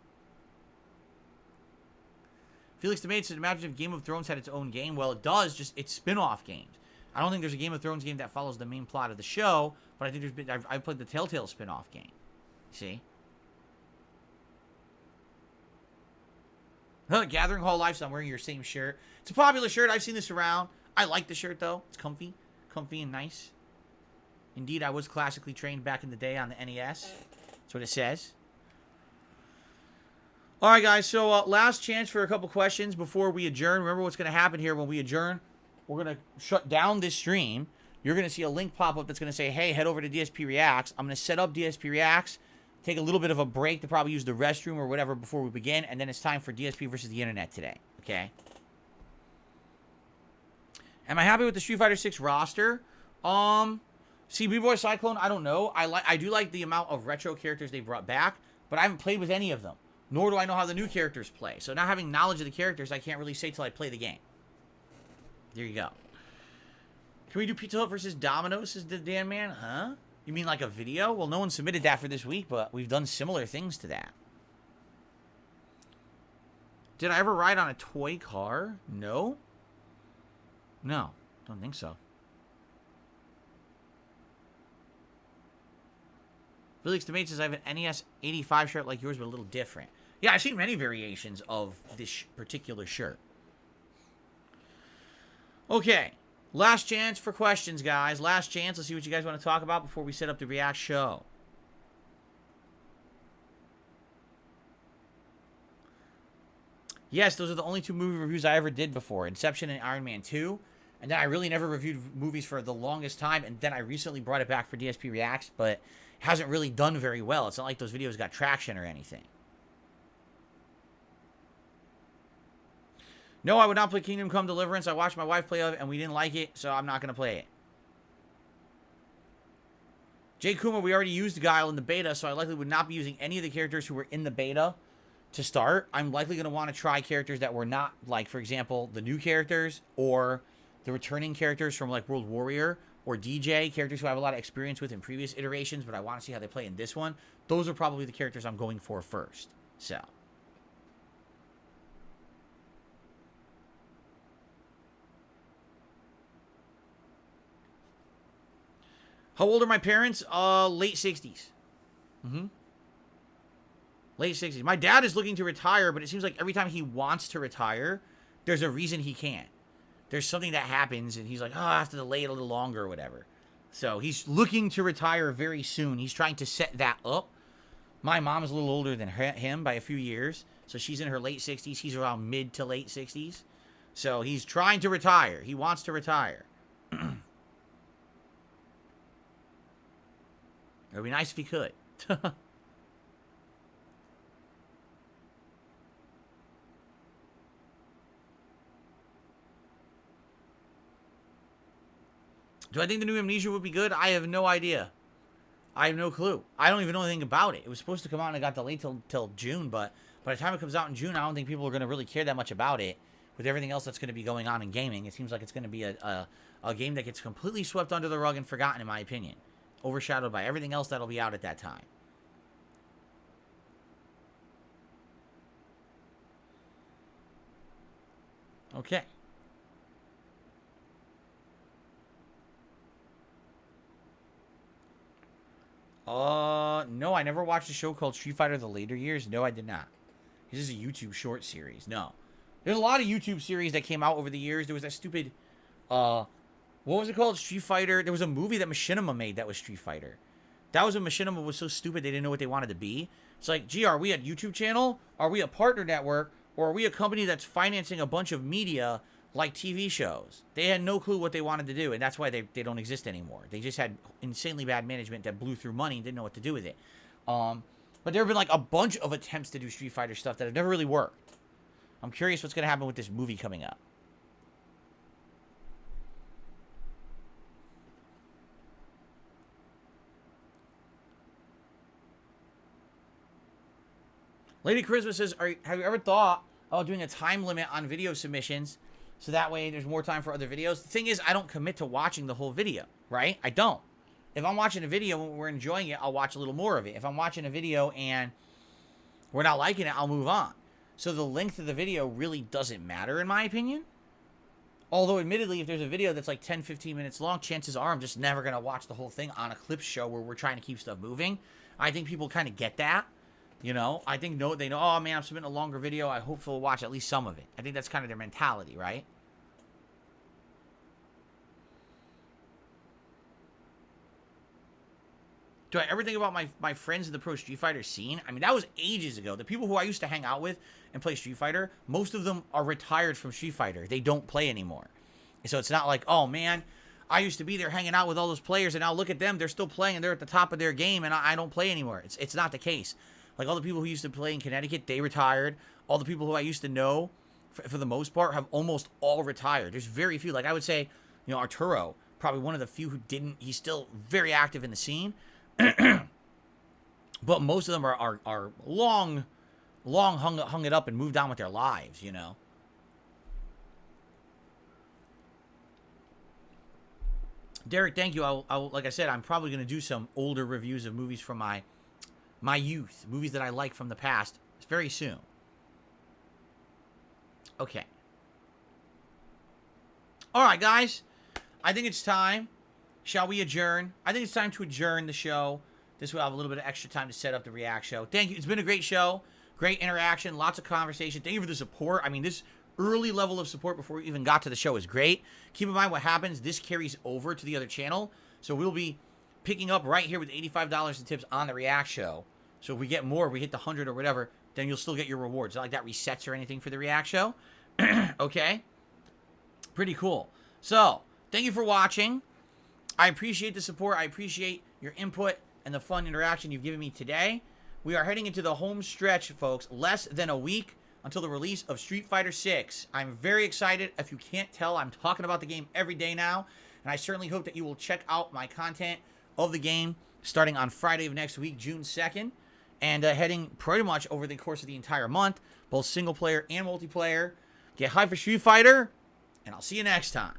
Felix the Maid said, imagine if Game of Thrones had its own game. Well, it does, just it's spin-off games. I don't think there's a Game of Thrones game that follows the main plot of the show, but I think there's been, I've played the Telltale spin-off game. See? Gathering Hall Lifestyle, I'm wearing your same shirt. It's a popular shirt. I've seen this around. I like the shirt, though. It's comfy. Comfy and nice. Indeed, I was classically trained back in the day on the NES. That's what it says. All right, guys. So last chance for a couple questions before we adjourn. Remember what's going to happen here when we adjourn. We're going to shut down this stream. You're going to see a link pop up that's going to say, hey, head over to DSP Reacts. I'm going to set up DSP Reacts, take a little bit of a break to probably use the restroom or whatever before we begin, and then it's time for DSP versus the internet today, okay? Am I happy with the Street Fighter 6 roster? See, B-Boy Cyclone, I don't know. I do like the amount of retro characters they brought back, but I haven't played with any of them, nor do I know how the new characters play. So not having knowledge of the characters, I can't really say till I play the game. There you go. Can we do Pizza Hut versus Domino's, says the Dan Man? Huh? You mean like a video? Well, no one submitted that for this week, but we've done similar things to that. Did I ever ride on a toy car? No. No, don't think so. Felix DeMate says, I have an NES 85 shirt like yours, but a little different. Yeah, I've seen many variations of this particular shirt. Okay. Last chance for questions, guys. Last chance. Let's see what you guys want to talk about before we set up the React show. Yes, those are the only 2 movie reviews I ever did before. Inception and Iron Man 2. And then I really never reviewed movies for the longest time. And then I recently brought it back for DSP Reacts, but it hasn't really done very well. It's not like those videos got traction or anything. No, I would not play Kingdom Come Deliverance. I watched my wife play it, and we didn't like it, so I'm not going to play it. Jay Kuma, we already used Guile in the beta, so I likely would not be using any of the characters who were in the beta to start. I'm likely going to want to try characters that were not, like, for example, the new characters or the returning characters from, like, World Warrior or DJ, characters who I have a lot of experience with in previous iterations, but I want to see how they play in this one. Those are probably the characters I'm going for first. So... How old are my parents? Late 60s. Late 60s. My dad is looking to retire, but it seems like every time he wants to retire, there's a reason he can't. There's something that happens, and he's like, oh, I have to delay it a little longer or whatever. So he's looking to retire very soon. He's trying to set that up. My mom is a little older than him by a few years, so she's in her late 60s. He's around mid to late 60s. So he's trying to retire. He wants to retire. It would be nice if he could. Do I think the new Amnesia would be good? I have no idea. I have no clue. I don't even know anything about it. It was supposed to come out and it got delayed till June, but by the time it comes out in June, I don't think people are going to really care that much about it. With everything else that's going to be going on in gaming, it seems like it's going to be a game that gets completely swept under the rug and forgotten, in my opinion. Overshadowed by everything else that'll be out at that time. Okay. No, I never watched a show called Street Fighter the Later Years. No, I did not. This is a YouTube short series. No. There's a lot of YouTube series that came out over the years. There was that stupid, what was it called? Street Fighter. There was a movie that Machinima made that was Street Fighter. That was when Machinima was so stupid they didn't know what they wanted to be. It's like, gee, are we a YouTube channel? Are we a partner network? Or are we a company that's financing a bunch of media like TV shows? They had no clue what they wanted to do, and that's why they don't exist anymore. They just had insanely bad management that blew through money and didn't know what to do with it. But there have been like a bunch of attempts to do Street Fighter stuff that have never really worked. I'm curious what's going to happen with this movie coming up. Lady Charisma says, have you ever thought about doing a time limit on video submissions so that way there's more time for other videos? The thing is, I don't commit to watching the whole video, right? I don't. If I'm watching a video and we're enjoying it, I'll watch a little more of it. If I'm watching a video and we're not liking it, I'll move on. So the length of the video really doesn't matter, in my opinion. Although, admittedly, if there's a video that's like 10, 15 minutes long, chances are I'm just never going to watch the whole thing on a clip show where we're trying to keep stuff moving. I think people kind of get that. You know, I think they know, oh, man, I'm submitting a longer video. I hope they'll watch at least some of it. I think that's kind of their mentality, right? do I ever think about my friends in the pro Street Fighter scene? I mean, that was ages ago. The people who I used to hang out with and play Street Fighter, most of them are retired from Street Fighter. They don't play anymore. So it's not like, oh man, I used to be there hanging out with all those players, and now look at them, they're still playing, and they're at the top of their game, and I don't play anymore. It's not the case. Like, all the people who used to play in Connecticut, they retired. All the people who I used to know, for the most part, have almost all retired. There's very few. Like, I would say, you know, Arturo, probably one of the few who didn't. He's still very active in the scene. But most of them are long hung it up and moved on with their lives, you know. Derek, thank you. I'll like I said, I'm probably going to do some older reviews of movies from my youth, movies that I like from the past, very soon. Okay. All right, guys. I think it's time. Shall we adjourn? I think it's time to adjourn the show. This way I'll have a little bit of extra time to set up the React show. Thank you. It's been a great show. Great interaction. Lots of conversation. Thank you for the support. I mean, this early level of support before we even got to the show is great. Keep in mind what happens. This carries over to the other channel. So we'll be picking up right here with $85 in tips on the React show. So if we get more, we hit the 100 or whatever, then you'll still get your rewards. Not like that resets or anything for the React show. Okay? Pretty cool. So, thank you for watching. I appreciate the support. I appreciate your input and the fun interaction you've given me today. We are heading into the home stretch, folks. Less than a week until the release of Street Fighter 6. I'm very excited. If you can't tell, I'm talking about the game every day now. And I certainly hope that you will check out my content of the game starting on Friday of next week, June 2nd. And heading pretty much over the course of the entire month, both single player and multiplayer. Get hyped for Street Fighter, and I'll see you next time.